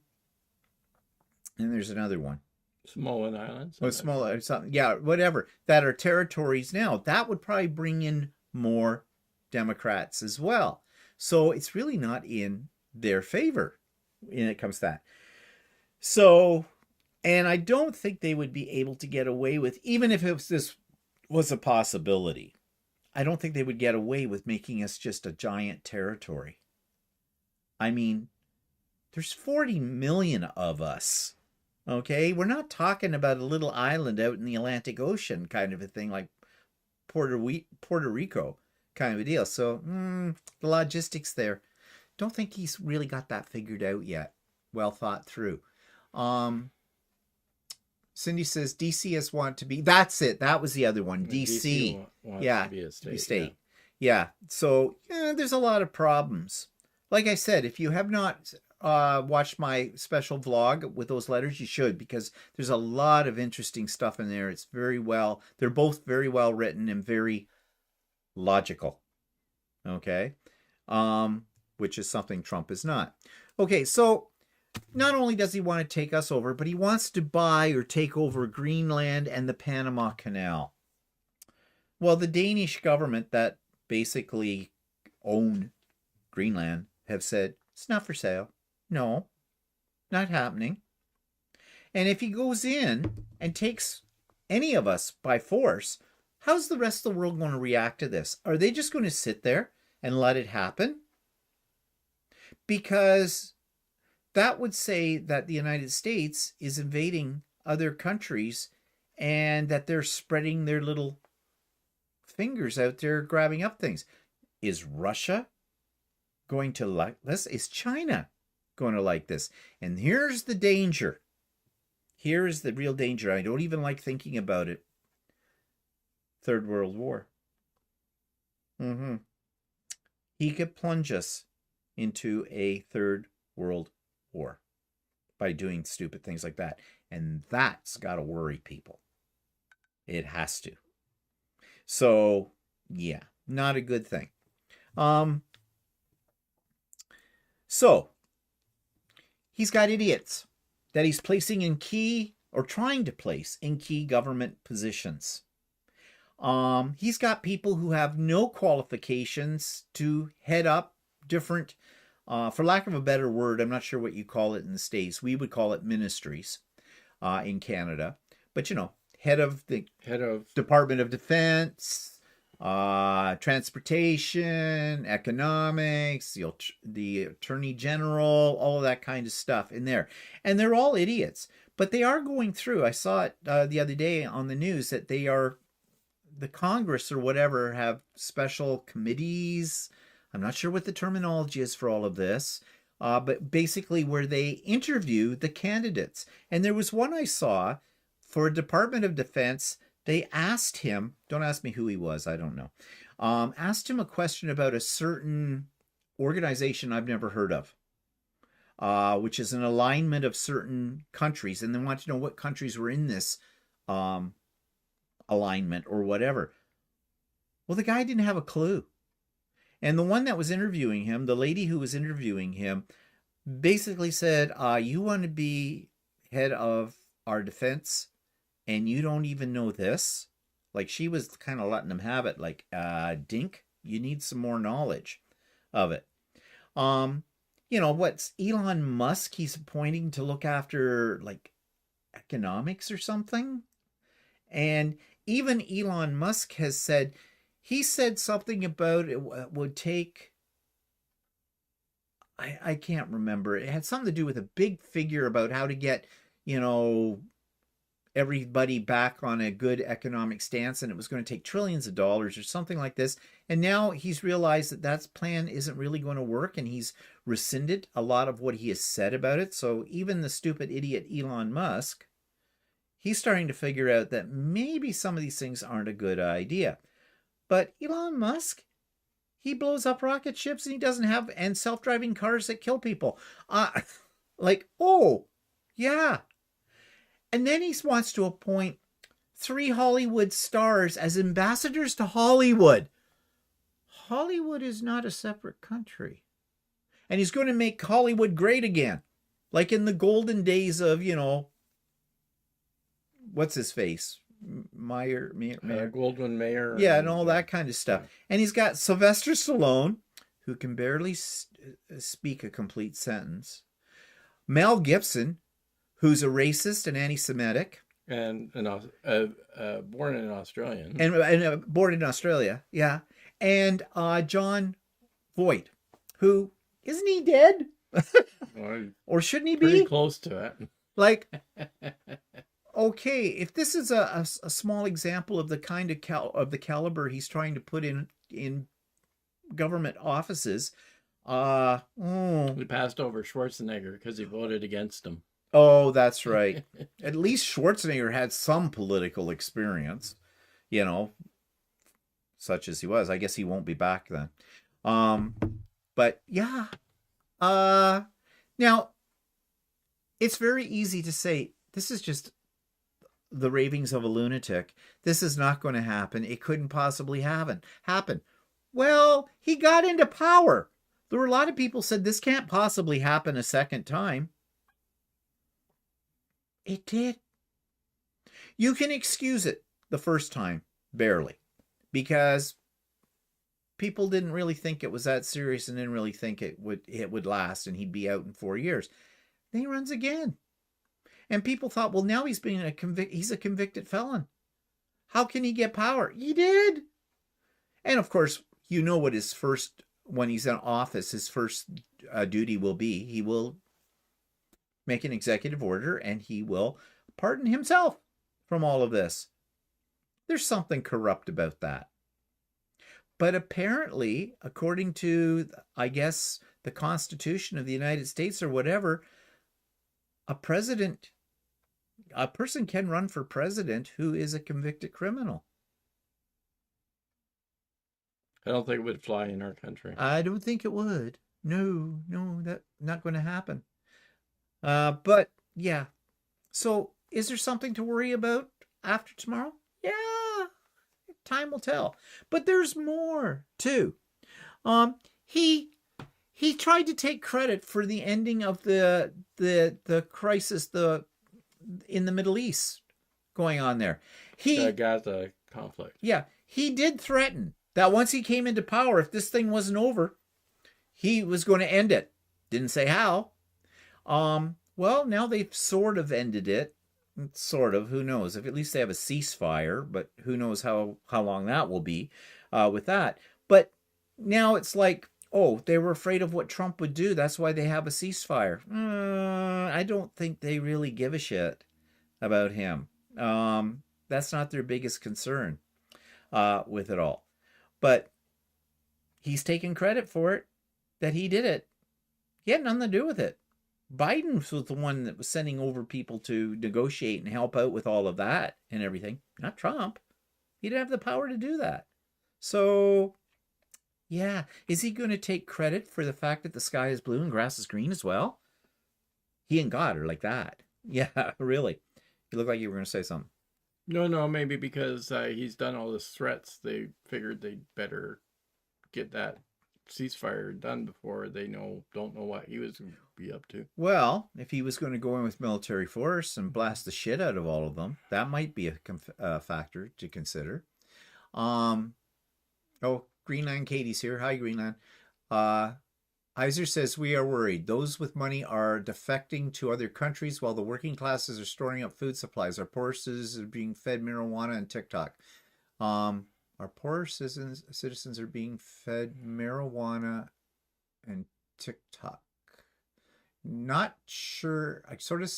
there's another one. Samoan Islands. Or small, something, yeah, whatever, that are territories now. That would probably bring in more Democrats as well. So it's really not in their favor when it comes to that. So, and I don't think they would be able to get away with, even if this was a possibility, I don't think they would get away with making us just a giant territory. I mean, there's 40 million of us. Okay, we're not talking about a little island out in the Atlantic Ocean kind of a thing like Puerto Rico kind of a deal. So the logistics there, don't think he's really got that figured out yet. Well thought through. Cindy says DCS want to be. That's it. That was the other one. DC wants yeah, to be a state. Yeah. So there's a lot of problems. Like I said, if you have not watched my special vlog with those letters, you should, because there's a lot of interesting stuff in there. It's very well. They're both very well written and very logical. Okay. Which is something Trump is not. Okay. So not only does he want to take us over, but he wants to buy or take over Greenland and the Panama Canal. Well, the Danish government that basically own Greenland have said, it's not for sale. No, not happening. And if he goes in and takes any of us by force, how's the rest of the world going to react to this? Are they just going to sit there and let it happen? Because that would say that the United States is invading other countries and that they're spreading their little fingers out there grabbing up things. Is Russia going to like this? Is China going to like this? And here's the danger. Here is the real danger. I don't even like thinking about it. Third World War. He could plunge us into a third world war by doing stupid things like that. And that's got to worry people. It has to. So, yeah, not a good thing. So, he's got idiots that he's placing in key, or trying to place in key government positions. He's got people who have no qualifications to head up different, for lack of a better word, I'm not sure what you call it in the States. We would call it ministries in Canada. But, head of the Department of Defense, transportation, economics, the Attorney General, all of that kind of stuff in there. And they're all idiots. But they are going through, I saw it the other day on the news, that the Congress or whatever have special committees. I'm not sure what the terminology is for all of this, but basically where they interview the candidates. And there was one I saw for Department of Defense. They asked him, don't ask me who he was, I don't know, asked him a question about a certain organization I've never heard of, which is an alignment of certain countries. And they wanted to know what countries were in this alignment or whatever. Well, the guy didn't have a clue. And the one that was interviewing him, the lady who was interviewing him, basically said, you want to be head of our defense and you don't even know this? Like, she was kind of letting him have it. Like, dink, you need some more knowledge of it. What's Elon Musk? He's appointing to look after, like, economics or something. And even Elon Musk has said, he said something about it would take, I can't remember. It had something to do with a big figure about how to get, everybody back on a good economic stance, and it was going to take trillions of dollars or something like this. And now he's realized that plan isn't really going to work, and he's rescinded a lot of what he has said about it. So even the stupid idiot Elon Musk, he's starting to figure out that maybe some of these things aren't a good idea. But Elon Musk, he blows up rocket ships and he doesn't have, and self-driving cars that kill people. Oh, yeah. And then he wants to appoint 3 Hollywood stars as ambassadors to Hollywood. Hollywood is not a separate country. And he's going to make Hollywood great again. Like in the golden days of, what's his face? Mayer. Goldwyn Mayer. Yeah, and all that kind of stuff. Yeah. And he's got Sylvester Stallone, who can barely speak a complete sentence. Mel Gibson, who's a racist and anti-Semitic. And born in Australian. And born in Australia, yeah. And John Voight, who, isn't he dead? Well, or shouldn't he be? Pretty close to it. Like, okay, if this is a small example of the kind of the caliber he's trying to put in government offices, He passed over Schwarzenegger because he voted against him. Oh, that's right. At least Schwarzenegger had some political experience, such as he was. I guess he won't be back then. But yeah. Now, it's very easy to say, this is just the ravings of a lunatic. This is not going to happen. It couldn't possibly happen. Well, he got into power. There were a lot of people said this can't possibly happen a second time. It did. You can excuse it the first time, barely, because people didn't really think it was that serious and didn't really think it would last and he'd be out in 4 years. Then he runs again. And people thought, well, now he's a convicted felon. How can he get power? He did. And of course, what his first, when he's in office, his first duty will be, he will make an executive order and he will pardon himself from all of this. There's something corrupt about that. But apparently, according to, I guess, the Constitution of the United States or whatever, a person can run for president who is a convicted criminal. I don't think it would fly in our country. I don't think it would. No, that's not going to happen. But yeah. So is there something to worry about after tomorrow? Yeah. Time will tell. But there's more too. He tried to take credit for the ending of the crisis in the Middle East going on there. The Gaza conflict. Yeah, he did threaten that once he came into power, if this thing wasn't over, he was going to end it. Didn't say how. Well, now they've sort of ended it. Sort of. Who knows? If at least they have a ceasefire, but who knows how long that will be with that. But now it's like, oh, they were afraid of what Trump would do. That's why they have a ceasefire. I don't think they really give a shit about him. That's not their biggest concern with it all. But he's taking credit for it, that he did it. He had nothing to do with it. Biden was the one that was sending over people to negotiate and help out with all of that and everything, not Trump. He didn't have the power to do that. So, yeah. Is he going to take credit for the fact that the sky is blue and grass is green as well? He and God are like that. Yeah, really. You look like you were going to say something. No, maybe because he's done all this threats, they figured they'd better get that ceasefire done before they don't know what he was going to be up to. Well, if he was going to go in with military force and blast the shit out of all of them, that might be a factor to consider. Oh, Greenland Katie's here. Hi, Greenland. Heiser says, we are worried. Those with money are defecting to other countries while the working classes are storing up food supplies. Our poor citizens are being fed marijuana and TikTok. Our poor citizens are being fed marijuana and TikTok. Not sure. I sort of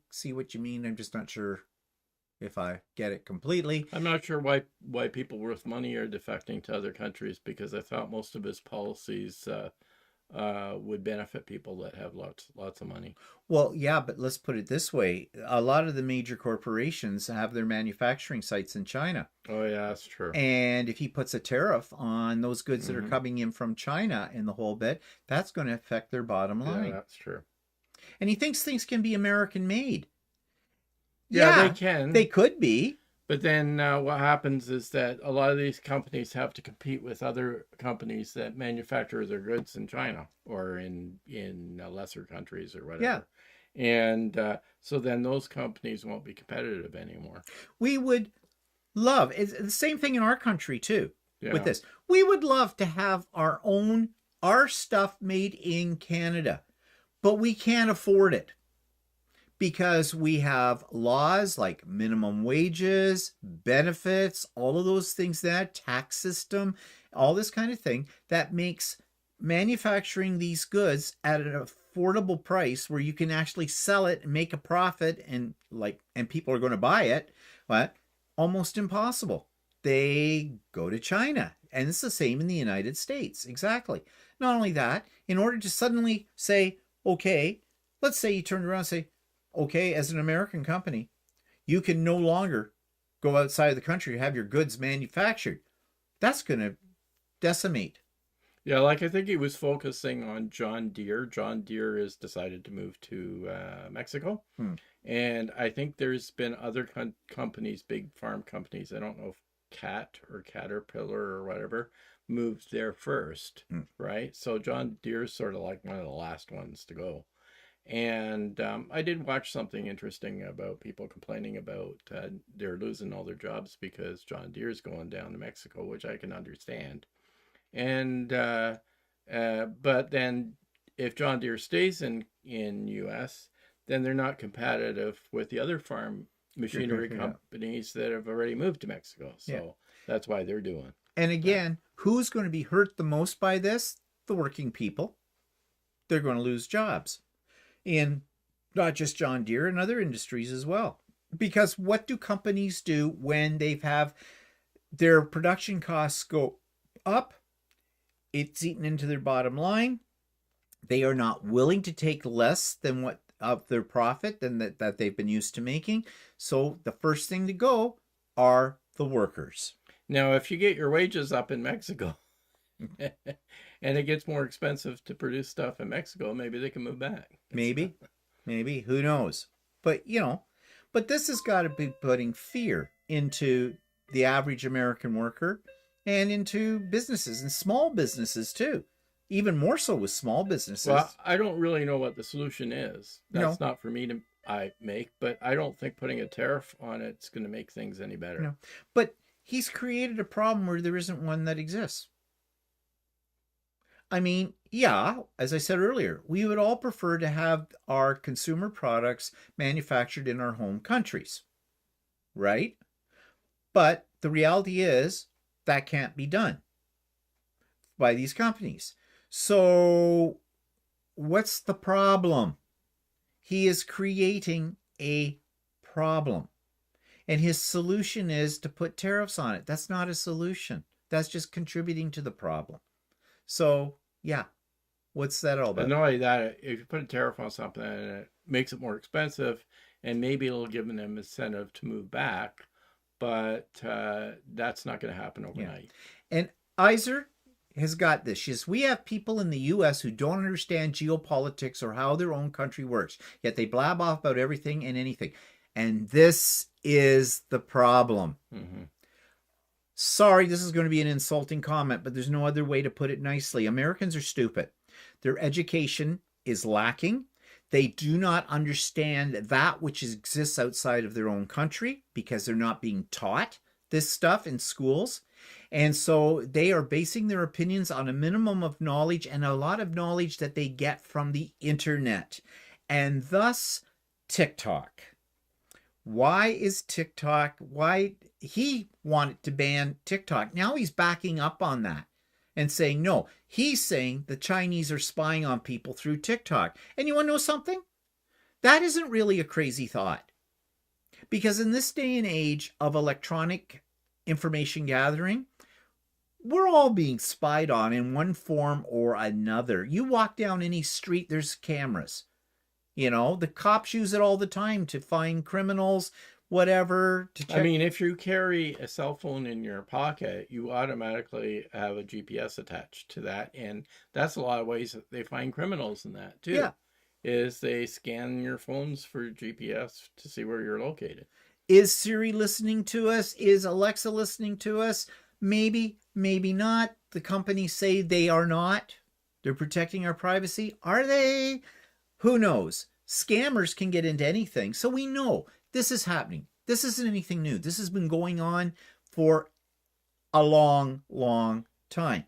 see what you mean. I'm just not sure if I get it completely. I'm not sure why people with money are defecting to other countries, because I thought most of his policies would benefit people that have lots of money. Well, yeah, but let's put it this way. A lot of the major corporations have their manufacturing sites in China. Oh, yeah, that's true. And if he puts a tariff on those goods that are coming in from China in the whole bit, that's going to affect their bottom line. Yeah, that's true. And he thinks things can be American made. Yeah, they can. They could be. But then what happens is that a lot of these companies have to compete with other companies that manufacture their goods in China or in lesser countries or whatever. Yeah. And so then those companies won't be competitive anymore. We would love, it's the same thing in our country too, Yeah. with this. We would love to have our stuff made in Canada, but we can't afford it. Because we have laws like minimum wages, benefits, all of those things, that tax system, all this kind of thing that makes manufacturing these goods at an affordable price where you can actually sell it and make a profit and people are going to buy it, but almost impossible. They go to China, and it's the same in the United States. Exactly. Not only that, in order to suddenly say, okay, let's say you turn around and say, okay, as an American company, you can no longer go outside of the country to have your goods manufactured. That's going to decimate. Yeah, like I think he was focusing on John Deere. John Deere has decided to move to Mexico. And I think there's been other companies, big farm companies, I don't know if Cat or Caterpillar or whatever, moved there first, right? So John Deere's sort of like one of the last ones to go. And I did watch something interesting about people complaining about they're losing all their jobs because John Deere's going down to Mexico, which I can understand. And but then if John Deere stays in U.S., then they're not competitive with the other farm machinery companies that have already moved to Mexico. So that's why they're doing. And again, who's going to be hurt the most by this? The working people. They're going to lose jobs. In not just John Deere, and other industries as well. Because what do companies do when they have their production costs go up? It's eaten into their bottom line. They are not willing to take less than what of their profit than that they've been used to making. So the first thing to go are the workers. Now, if you get your wages up in Mexico and it gets more expensive to produce stuff in Mexico, maybe they can move back. Maybe, who knows? But, but this has got to be putting fear into the average American worker and into businesses and small businesses too. Even more so with small businesses. Well, I don't really know what the solution is. That's not for me to make, but I don't think putting a tariff on it's going to make things any better. No. But he's created a problem where there isn't one that exists. I mean, yeah, as I said earlier, we would all prefer to have our consumer products manufactured in our home countries, right? But the reality is that can't be done by these companies. So, what's the problem? He is creating a problem. And his solution is to put tariffs on it. That's not a solution. That's just contributing to the problem. So, yeah, what's that all And about? not only that, if you put a tariff on something, it makes it more expensive, and maybe it'll give them incentive to move back, but that's not going to happen Yeah. overnight. And Iser has got this. She says, we have people in the U.S. who don't understand geopolitics or how their own country works, yet they blab off about everything and anything. And this is the problem. Mm-hmm. Sorry, this is going to be an insulting comment, but there's no other way to put it nicely. Americans are stupid. Their education is lacking. They do not understand that which exists outside of their own country because they're not being taught this stuff in schools. And so they are basing their opinions on a minimum of knowledge and a lot of knowledge that they get from the internet. And thus, TikTok. Why is TikTok? Why he wanted to ban TikTok? Now he's backing up on that and saying no. He's saying the Chinese are spying on people through TikTok. And you want to know something? That isn't really a crazy thought. Because in this day and age of electronic information gathering, we're all being spied on in one form or another. You walk down any street, there's cameras. You know, the cops use it all the time to find criminals, whatever, to check. I mean, if you carry a cell phone in your pocket, you automatically have a GPS attached to that. And that's a lot of ways that they find criminals in that too. Yeah. Is they scan your phones for GPS to see where you're located. Is Siri listening to us? Is Alexa listening to us? Maybe, maybe not. The companies say they are not. They're protecting our privacy. Are they? Who knows? Scammers can get into anything. So we know this is happening. This isn't anything new. This has been going on for a long, long time.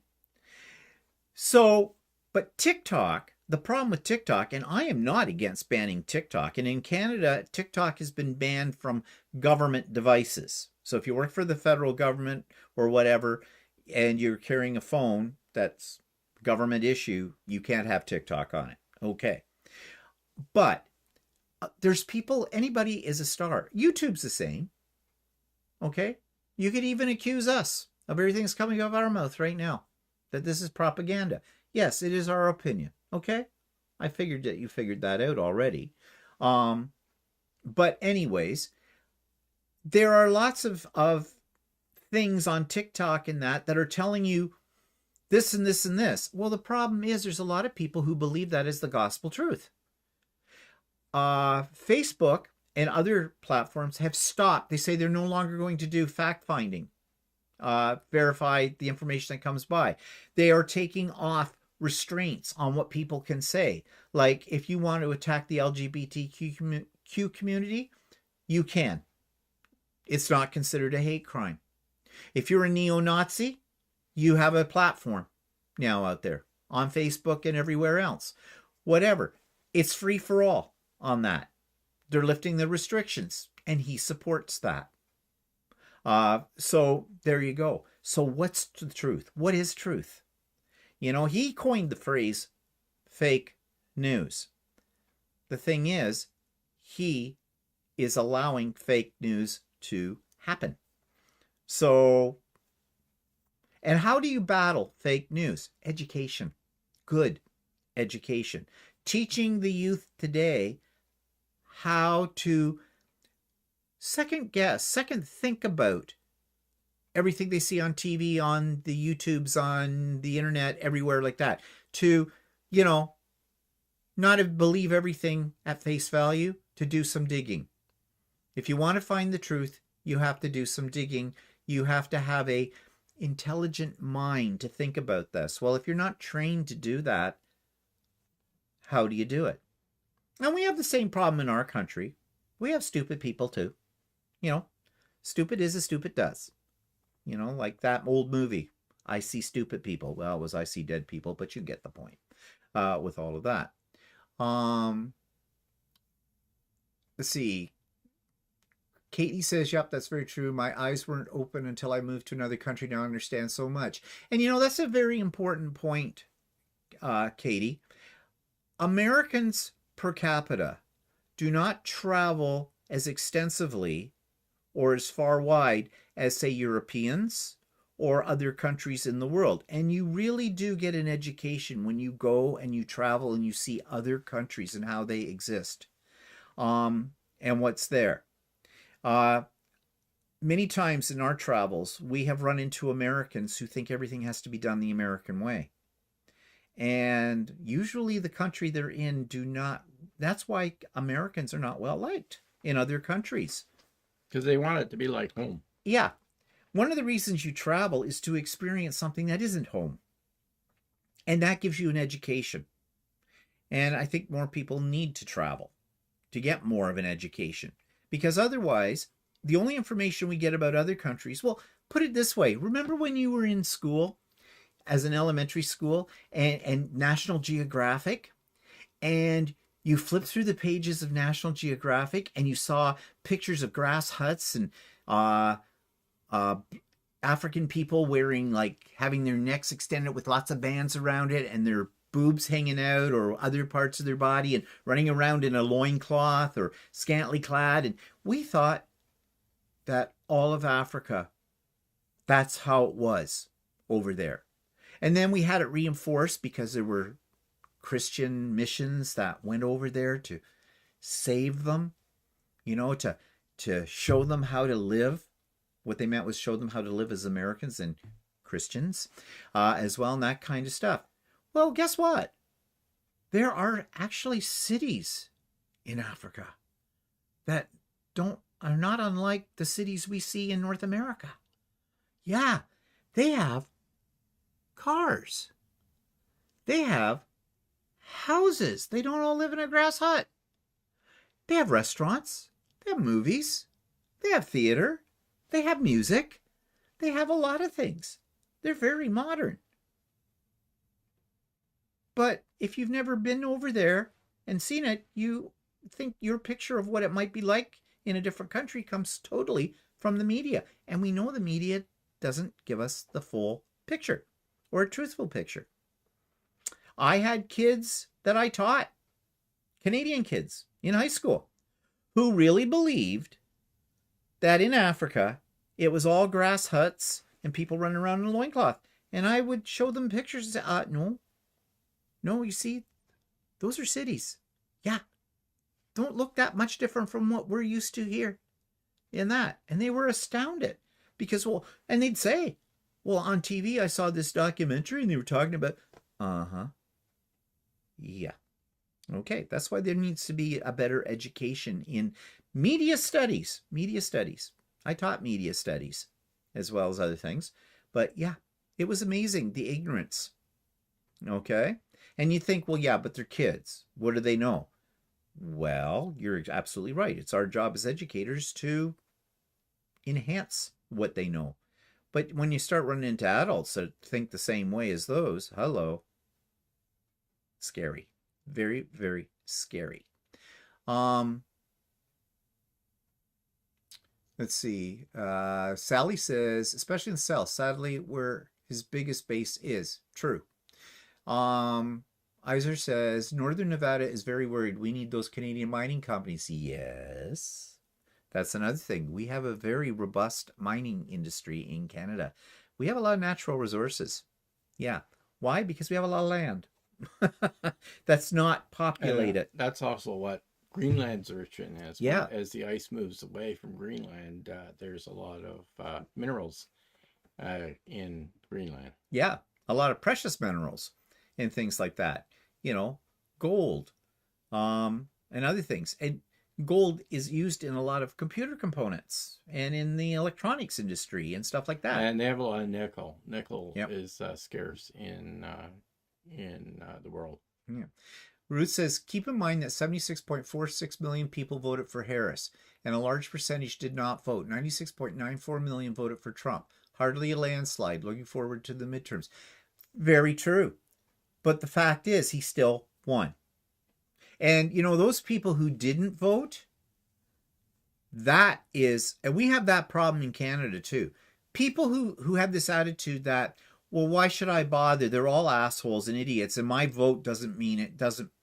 So, but TikTok, the problem with TikTok, and I am not against banning TikTok. And in Canada, TikTok has been banned from government devices. So if you work for the federal government or whatever, and you're carrying a phone that's government issue, you can't have TikTok on it. Okay. But there's people, anybody is a star. YouTube's the same. Okay? You could even accuse us of everything that's coming out of our mouth right now, that this is propaganda. Yes, it is our opinion. Okay? I figured that you figured that out already. But anyways, there are lots of things on TikTok and that are telling you this and this and this. Well, the problem is there's a lot of people who believe that is the gospel truth. Facebook and other platforms have stopped. They say they're no longer going to do fact finding, verify the information that comes by. They are taking off restraints on what people can say. Like if you want to attack the LGBTQ community, you can. It's not considered a hate crime. If you're a neo-Nazi, you have a platform now out there on Facebook and everywhere else. Whatever. It's free for all on that. They're lifting the restrictions, and he supports that. So there you go. So what's the truth? What is truth? You know, he coined the phrase fake news. The thing is, he is allowing fake news to happen. So, and how do you battle fake news? Education. Good education. Teaching the youth today how to second think about everything they see on TV, on the YouTubes, on the internet, everywhere like that. To, you know, not believe everything at face value, to do some digging. If you want to find the truth, you have to do some digging. You have to have a intelligent mind to think about this. Well, if you're not trained to do that, how do you do it? And we have the same problem in our country. We have stupid people too. You know, stupid is as stupid does. Like that old movie, I See Stupid People. Well, it was I See Dead People, but you get the point with all of that. Um, let's see. Katie says, yep, that's very true. My eyes weren't open until I moved to another country. Now I understand so much. And that's a very important point, Katie. Americans per capita do not travel as extensively or as far wide as, say, Europeans or other countries in the world. And you really do get an education when you go and you travel and you see other countries and how they exist, and what's there. Many times in our travels, we have run into Americans who think everything has to be done the American way. And usually the country they're in do not. That's why Americans are not well liked in other countries. Because they want it to be like home. Yeah. One of the reasons you travel is to experience something that isn't home. And that gives you an education. And I think more people need to travel to get more of an education. Because otherwise, the only information we get about other countries, well, put it this way. Remember when you were in school, as an elementary school, and National Geographic, and you flipped through the pages of National Geographic and you saw pictures of grass huts and African people wearing, like, having their necks extended with lots of bands around it and their boobs hanging out or other parts of their body and running around in a loincloth or scantily clad. And we thought that all of Africa, that's how it was over there. And then we had it reinforced because there were Christian missions that went over there to save them, to show them how to live. What they meant was show them how to live as Americans and Christians as well, and that kind of stuff. Well, guess what? There are actually cities in Africa that are not unlike the cities we see in North America. Yeah, they have cars. They have houses. They don't all live in a grass hut. They have restaurants. They have movies. They have theater. They have music. They have a lot of things. They're very modern. But if you've never been over there and seen it, you think your picture of what it might be like in a different country comes totally from the media. And we know the media doesn't give us the full picture or a truthful picture. I had kids that I taught, Canadian kids in high school, who really believed that in Africa it was all grass huts and people running around in a loincloth. And I would show them pictures and say, no, you see, those are cities. Yeah, don't look that much different from what we're used to here in that. And they were astounded because, and they'd say, well, on TV, I saw this documentary and they were talking about, yeah. Okay, that's why there needs to be a better education in media studies. Media studies. I taught media studies as well as other things. But yeah, it was amazing, the ignorance. Okay? And you think, well, yeah, but they're kids. What do they know? Well, you're absolutely right. It's our job as educators to enhance what they know. But when you start running into adults that think the same way as those, hello, scary. Very, very scary. Let's see. Sally says, especially in the South, sadly, where his biggest base is. True. Iser says, Northern Nevada is very worried. We need those Canadian mining companies. Yes. That's another thing. We have a very robust mining industry in Canada. We have a lot of natural resources. Yeah. Why? Because we have a lot of land. That's not populated. That's also what Greenland's rich in. Yeah. As the ice moves away from Greenland, there's a lot of minerals in Greenland. Yeah. A lot of precious minerals and things like that. Gold and other things. And gold is used in a lot of computer components and in the electronics industry and stuff like that. And they have a lot of nickel. Nickel is scarce in the world. Yeah. Ruth says, keep in mind that 76.46 million people voted for Harris, and a large percentage did not vote. 96.94 million voted for Trump. Hardly a landslide. Looking forward to the midterms. Very true. But the fact is, he still won. And, those people who didn't vote, that is, and we have that problem in Canada too. People who have this attitude that, well, why should I bother? They're all assholes and idiots, and my vote doesn't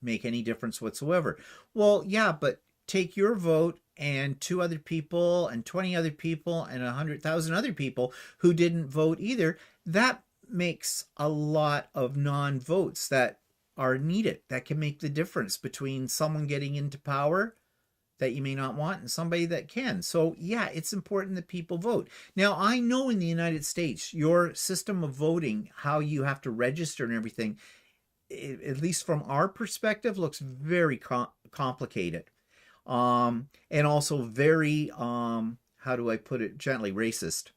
make any difference whatsoever. Well, yeah, but take your vote and 2 other people and 20 other people and 100,000 other people who didn't vote either. That makes a lot of non-votes that are needed, that can make the difference between someone getting into power that you may not want and somebody that can. So yeah, it's important that people vote. Now, I know in the United States, your system of voting, how you have to register and everything, at least from our perspective, looks very complicated. And also very, how do I put it gently, racist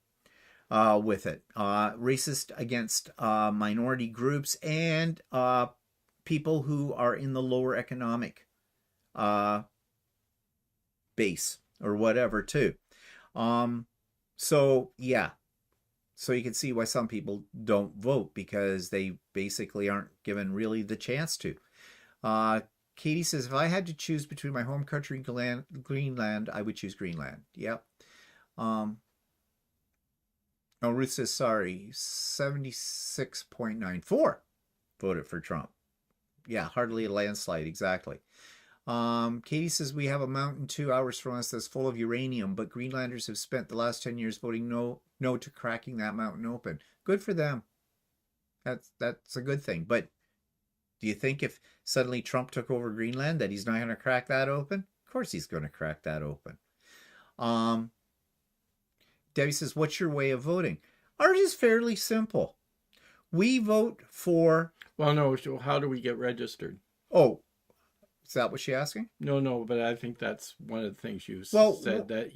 with it. Racist against minority groups and people who are in the lower economic base or whatever too. So yeah, so you can see why some people don't vote, because they basically aren't given really the chance to. Katie says, if I had to choose between my home country and Greenland, I would choose Greenland. Yep. Oh, Ruth says, sorry, 76.94 voted for Trump. Yeah, hardly a landslide, exactly. Katie says, we have a mountain 2 hours from us that's full of uranium, but Greenlanders have spent the last 10 years voting no to cracking that mountain open. Good for them. That's a good thing. But do you think if suddenly Trump took over Greenland that he's not going to crack that open? Of course he's going to crack that open. Debbie says, what's your way of voting? Ours is fairly simple. We vote for... Well, no, so how do we get registered? Oh, is that what she's asking? No, but I think that's one of the things you said, that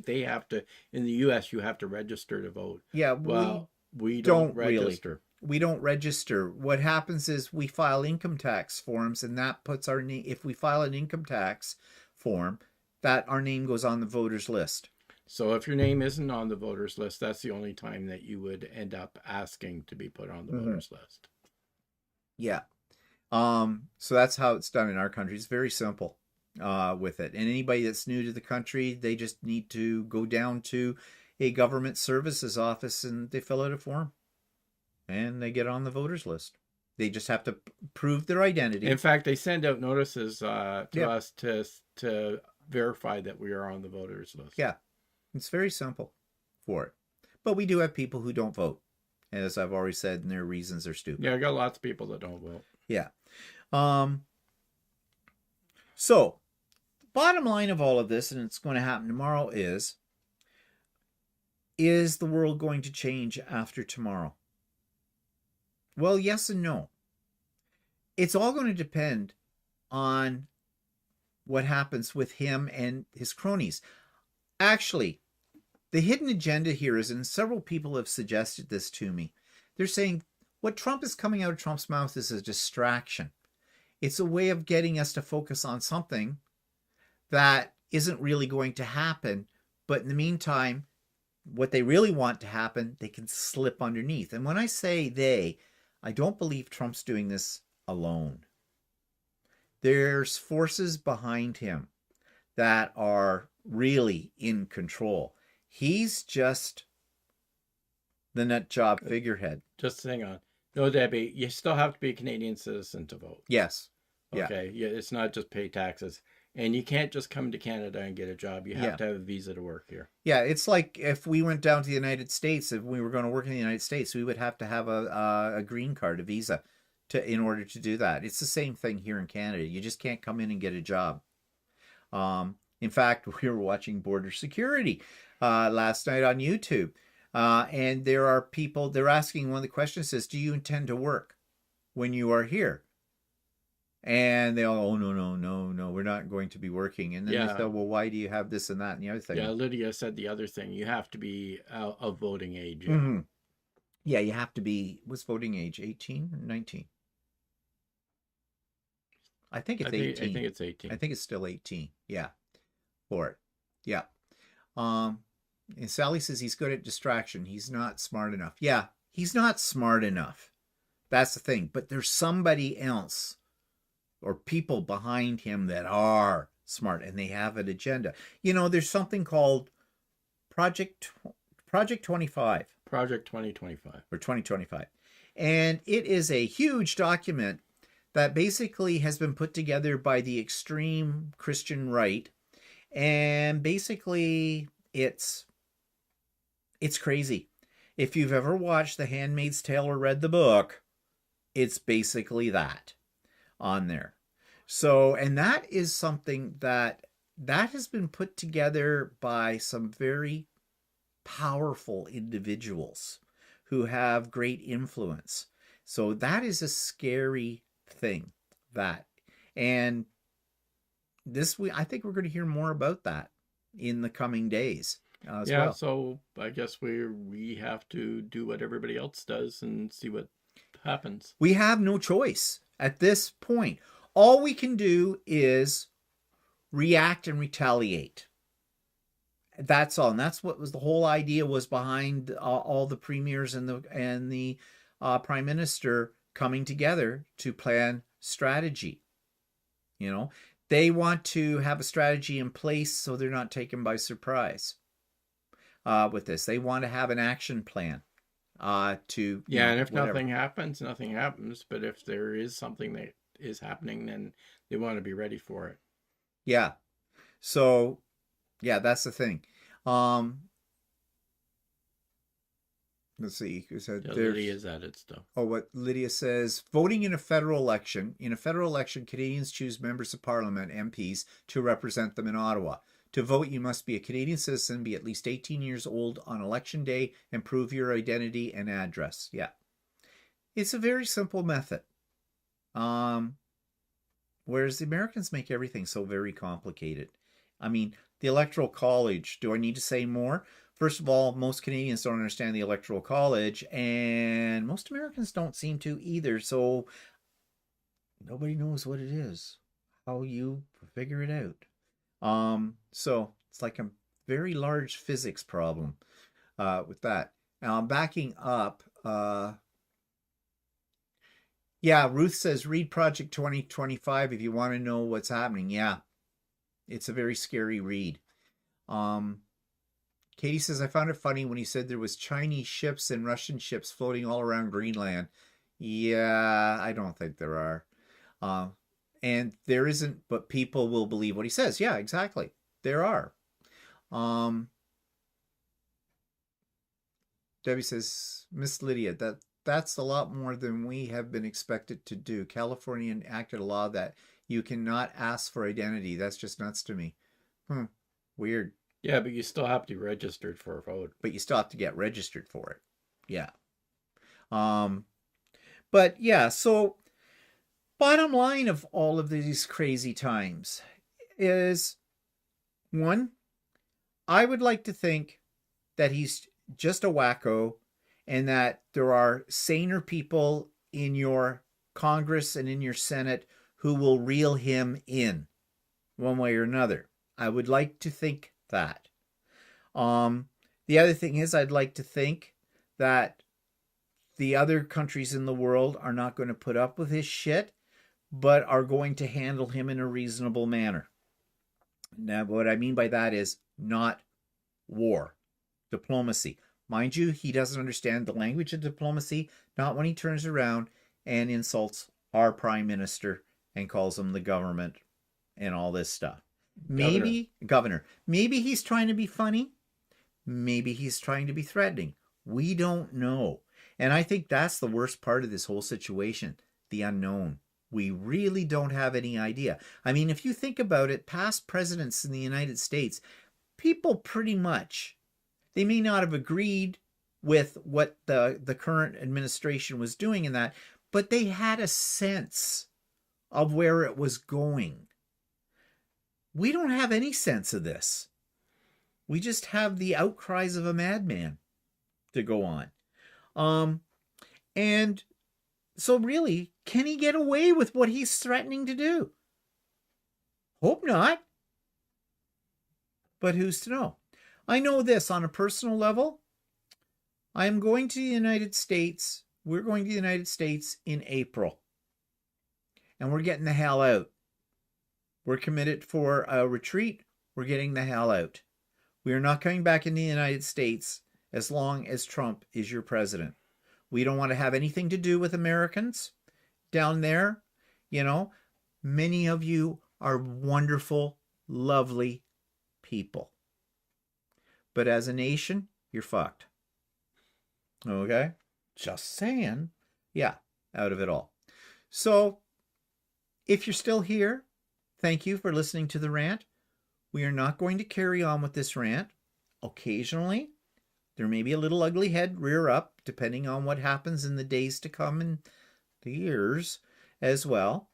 they have to, in the U.S., you have to register to vote. Yeah, well, we don't register. Really. We don't register. What happens is we file income tax forms, and that puts our name, if we file an income tax form, that our name goes on the voters list. So if your name isn't on the voters list, that's the only time that you would end up asking to be put on the voters list. Yeah. So that's how it's done in our country. It's very simple with it. And anybody that's new to the country, they just need to go down to a government services office and they fill out a form. And they get on the voters list. They just have to prove their identity. In fact, they send out notices to us to verify that we are on the voters list. Yeah, it's very simple for it. But we do have people who don't vote. As I've already said, and their reasons are stupid. Yeah, I got lots of people that don't vote. Yeah. So, bottom line of all of this, and it's going to happen tomorrow, is the world going to change after tomorrow? Well, yes and no. It's all going to depend on what happens with him and his cronies. Actually, the hidden agenda here is, and several people have suggested this to me, they're saying what Trump is coming out of Trump's mouth is a distraction. It's a way of getting us to focus on something that isn't really going to happen. But in the meantime, what they really want to happen, they can slip underneath. And when I say they, I don't believe Trump's doing this alone. There's forces behind him that are really in control. He's just the nut job figurehead. Just hang on. No, Debbie, you still have to be a Canadian citizen to vote. Yes. Okay. Yeah, it's not just pay taxes. And you can't just come to Canada and get a job. You have to have a visa to work here. Yeah, it's like if we went down to the United States, if we were going to work in the United States, we would have to have a green card, a visa, in order to do that. It's the same thing here in Canada. You just can't come in and get a job. In fact, we were watching Border Security last night on YouTube. And there are people, they're asking, one of the questions is, do you intend to work when you are here? And they all, oh, no, we're not going to be working. And then they say, well, why do you have this and that and the other thing? Yeah, Lydia said the other thing. You have to be of voting age. Yeah. Mm-hmm. Yeah, you have to be, what's voting age, 18 or 19? I think it's 18. I think it's 18. I think it's still 18. Yeah, for it. Yeah. And Sally says he's good at distraction. He's not smart enough. Yeah, he's not smart enough. That's the thing. But there's somebody else or people behind him that are smart and they have an agenda. You know, there's something called Project 25 Project 2025 or 2025. And it is a huge document that basically has been put together by the extreme Christian right. And basically it's crazy. If you've ever watched The Handmaid's Tale or read the book, it's basically that on there. So, and that is something that has been put together by some very powerful individuals who have great influence. So that is a scary thing. That, and this week, I think we're going to hear more about that in the coming days. Yeah, well. So I guess we have to do what everybody else does and see what happens. We have no choice at this point. All we can do is react and retaliate. That's all. And that's what was the whole idea was behind all the premiers and the prime minister coming together to plan strategy. You know, they want to have a strategy in place so they're not taken by surprise with this. They want to have an action plan to and if nothing happens, nothing happens. But if there is something that is happening, then they want to be ready for it. Yeah. So, yeah, that's the thing. Let's see. Lydia's at it still. Oh, what Lydia says, voting in a federal election. In a federal election, Canadians choose members of parliament, MPs, to represent them in Ottawa. To vote, you must be a Canadian citizen, be at least 18 years old on election day, and prove your identity and address. Yeah. It's a very simple method. Whereas the Americans make everything so very complicated. I mean, the Electoral College, do I need to say more? First of all, most Canadians don't understand the Electoral College, and most Americans don't seem to either, so nobody knows what it is, how you figure it out. So it's like a very large physics problem with that. Backing up, yeah, Ruth says, read Project 2025 if you want to know what's happening. Yeah, it's a very scary read. Katie says, I found it funny when he said there was Chinese ships and Russian ships floating all around Greenland. Yeah, I don't think there are. And there isn't, but people will believe what he says. Yeah, exactly. There are. Debbie says, Miss Lydia, that's a lot more than we have been expected to do. California enacted a law that you cannot ask for identity. That's just nuts to me. Weird. Yeah, but you still have to be registered for a vote. But you still have to get registered for it. Yeah. But yeah, so bottom line of all of these crazy times is, one, I would like to think that he's just a wacko and that there are saner people in your Congress and in your Senate who will reel him in one way or another. I would like to think that. The other thing is, I'd like to think that the other countries in the world are not going to put up with his shit, but are going to handle him in a reasonable manner. Now, what I mean by that is not war, diplomacy. Mind you, he doesn't understand the language of diplomacy, not when he turns around and insults our prime minister and calls him the government and all this stuff. Governor. Maybe he's trying to be funny. Maybe he's trying to be threatening. We don't know. And I think that's the worst part of this whole situation, the unknown. We really don't have any idea. I mean, if you think about it, past presidents in the United States, people pretty much, they may not have agreed with what the current administration was doing in that, but they had a sense of where it was going. We don't have any sense of this. We just have the outcries of a madman to go on. And so really, can he get away with what he's threatening to do? Hope not. But who's to know? I know this on a personal level. I am going to the United States. We're going to the United States in April. And we're getting the hell out. We're committed for a retreat. We're getting the hell out. We are not coming back in the United States as long as Trump is your president. We don't want to have anything to do with Americans down there. You know, many of you are wonderful, lovely people. But as a nation, you're fucked. Okay? Just saying. Yeah, out of it all. So, if you're still here, thank you for listening to the rant. We are not going to carry on with this rant. Occasionally, there may be a little ugly head rear up, depending on what happens in the days to come and the years as well.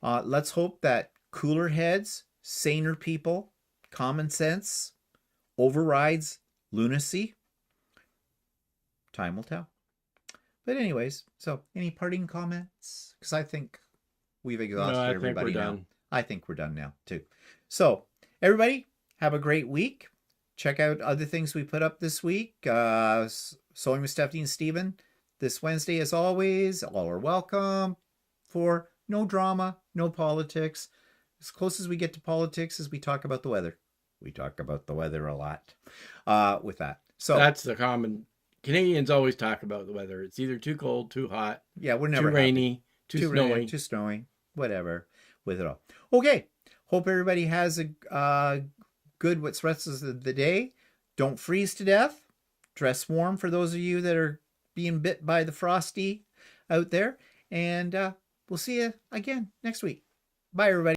Let's hope that cooler heads, saner people, common sense overrides lunacy. Time will tell. But anyways, so any parting comments? Because I think we've exhausted everybody now. Done. I think we're done now too. So everybody, have a great week. Check out other things we put up this week. Sewing with Stephanie and Stephen this Wednesday, as always. All are welcome for no drama, no politics. As close as we get to politics as we talk about the weather. We talk about the weather a lot with that. So that's the common. Canadians always talk about the weather. It's either too cold, too hot. Yeah, we're never too rainy, too snowy. Rainy, too snowy, whatever with it all. Okay. Hope everybody has a good what's rest of the day. Don't freeze to death. Dress warm for those of you that are being bit by the frosty out there. And we'll see you again next week. Bye, everybody.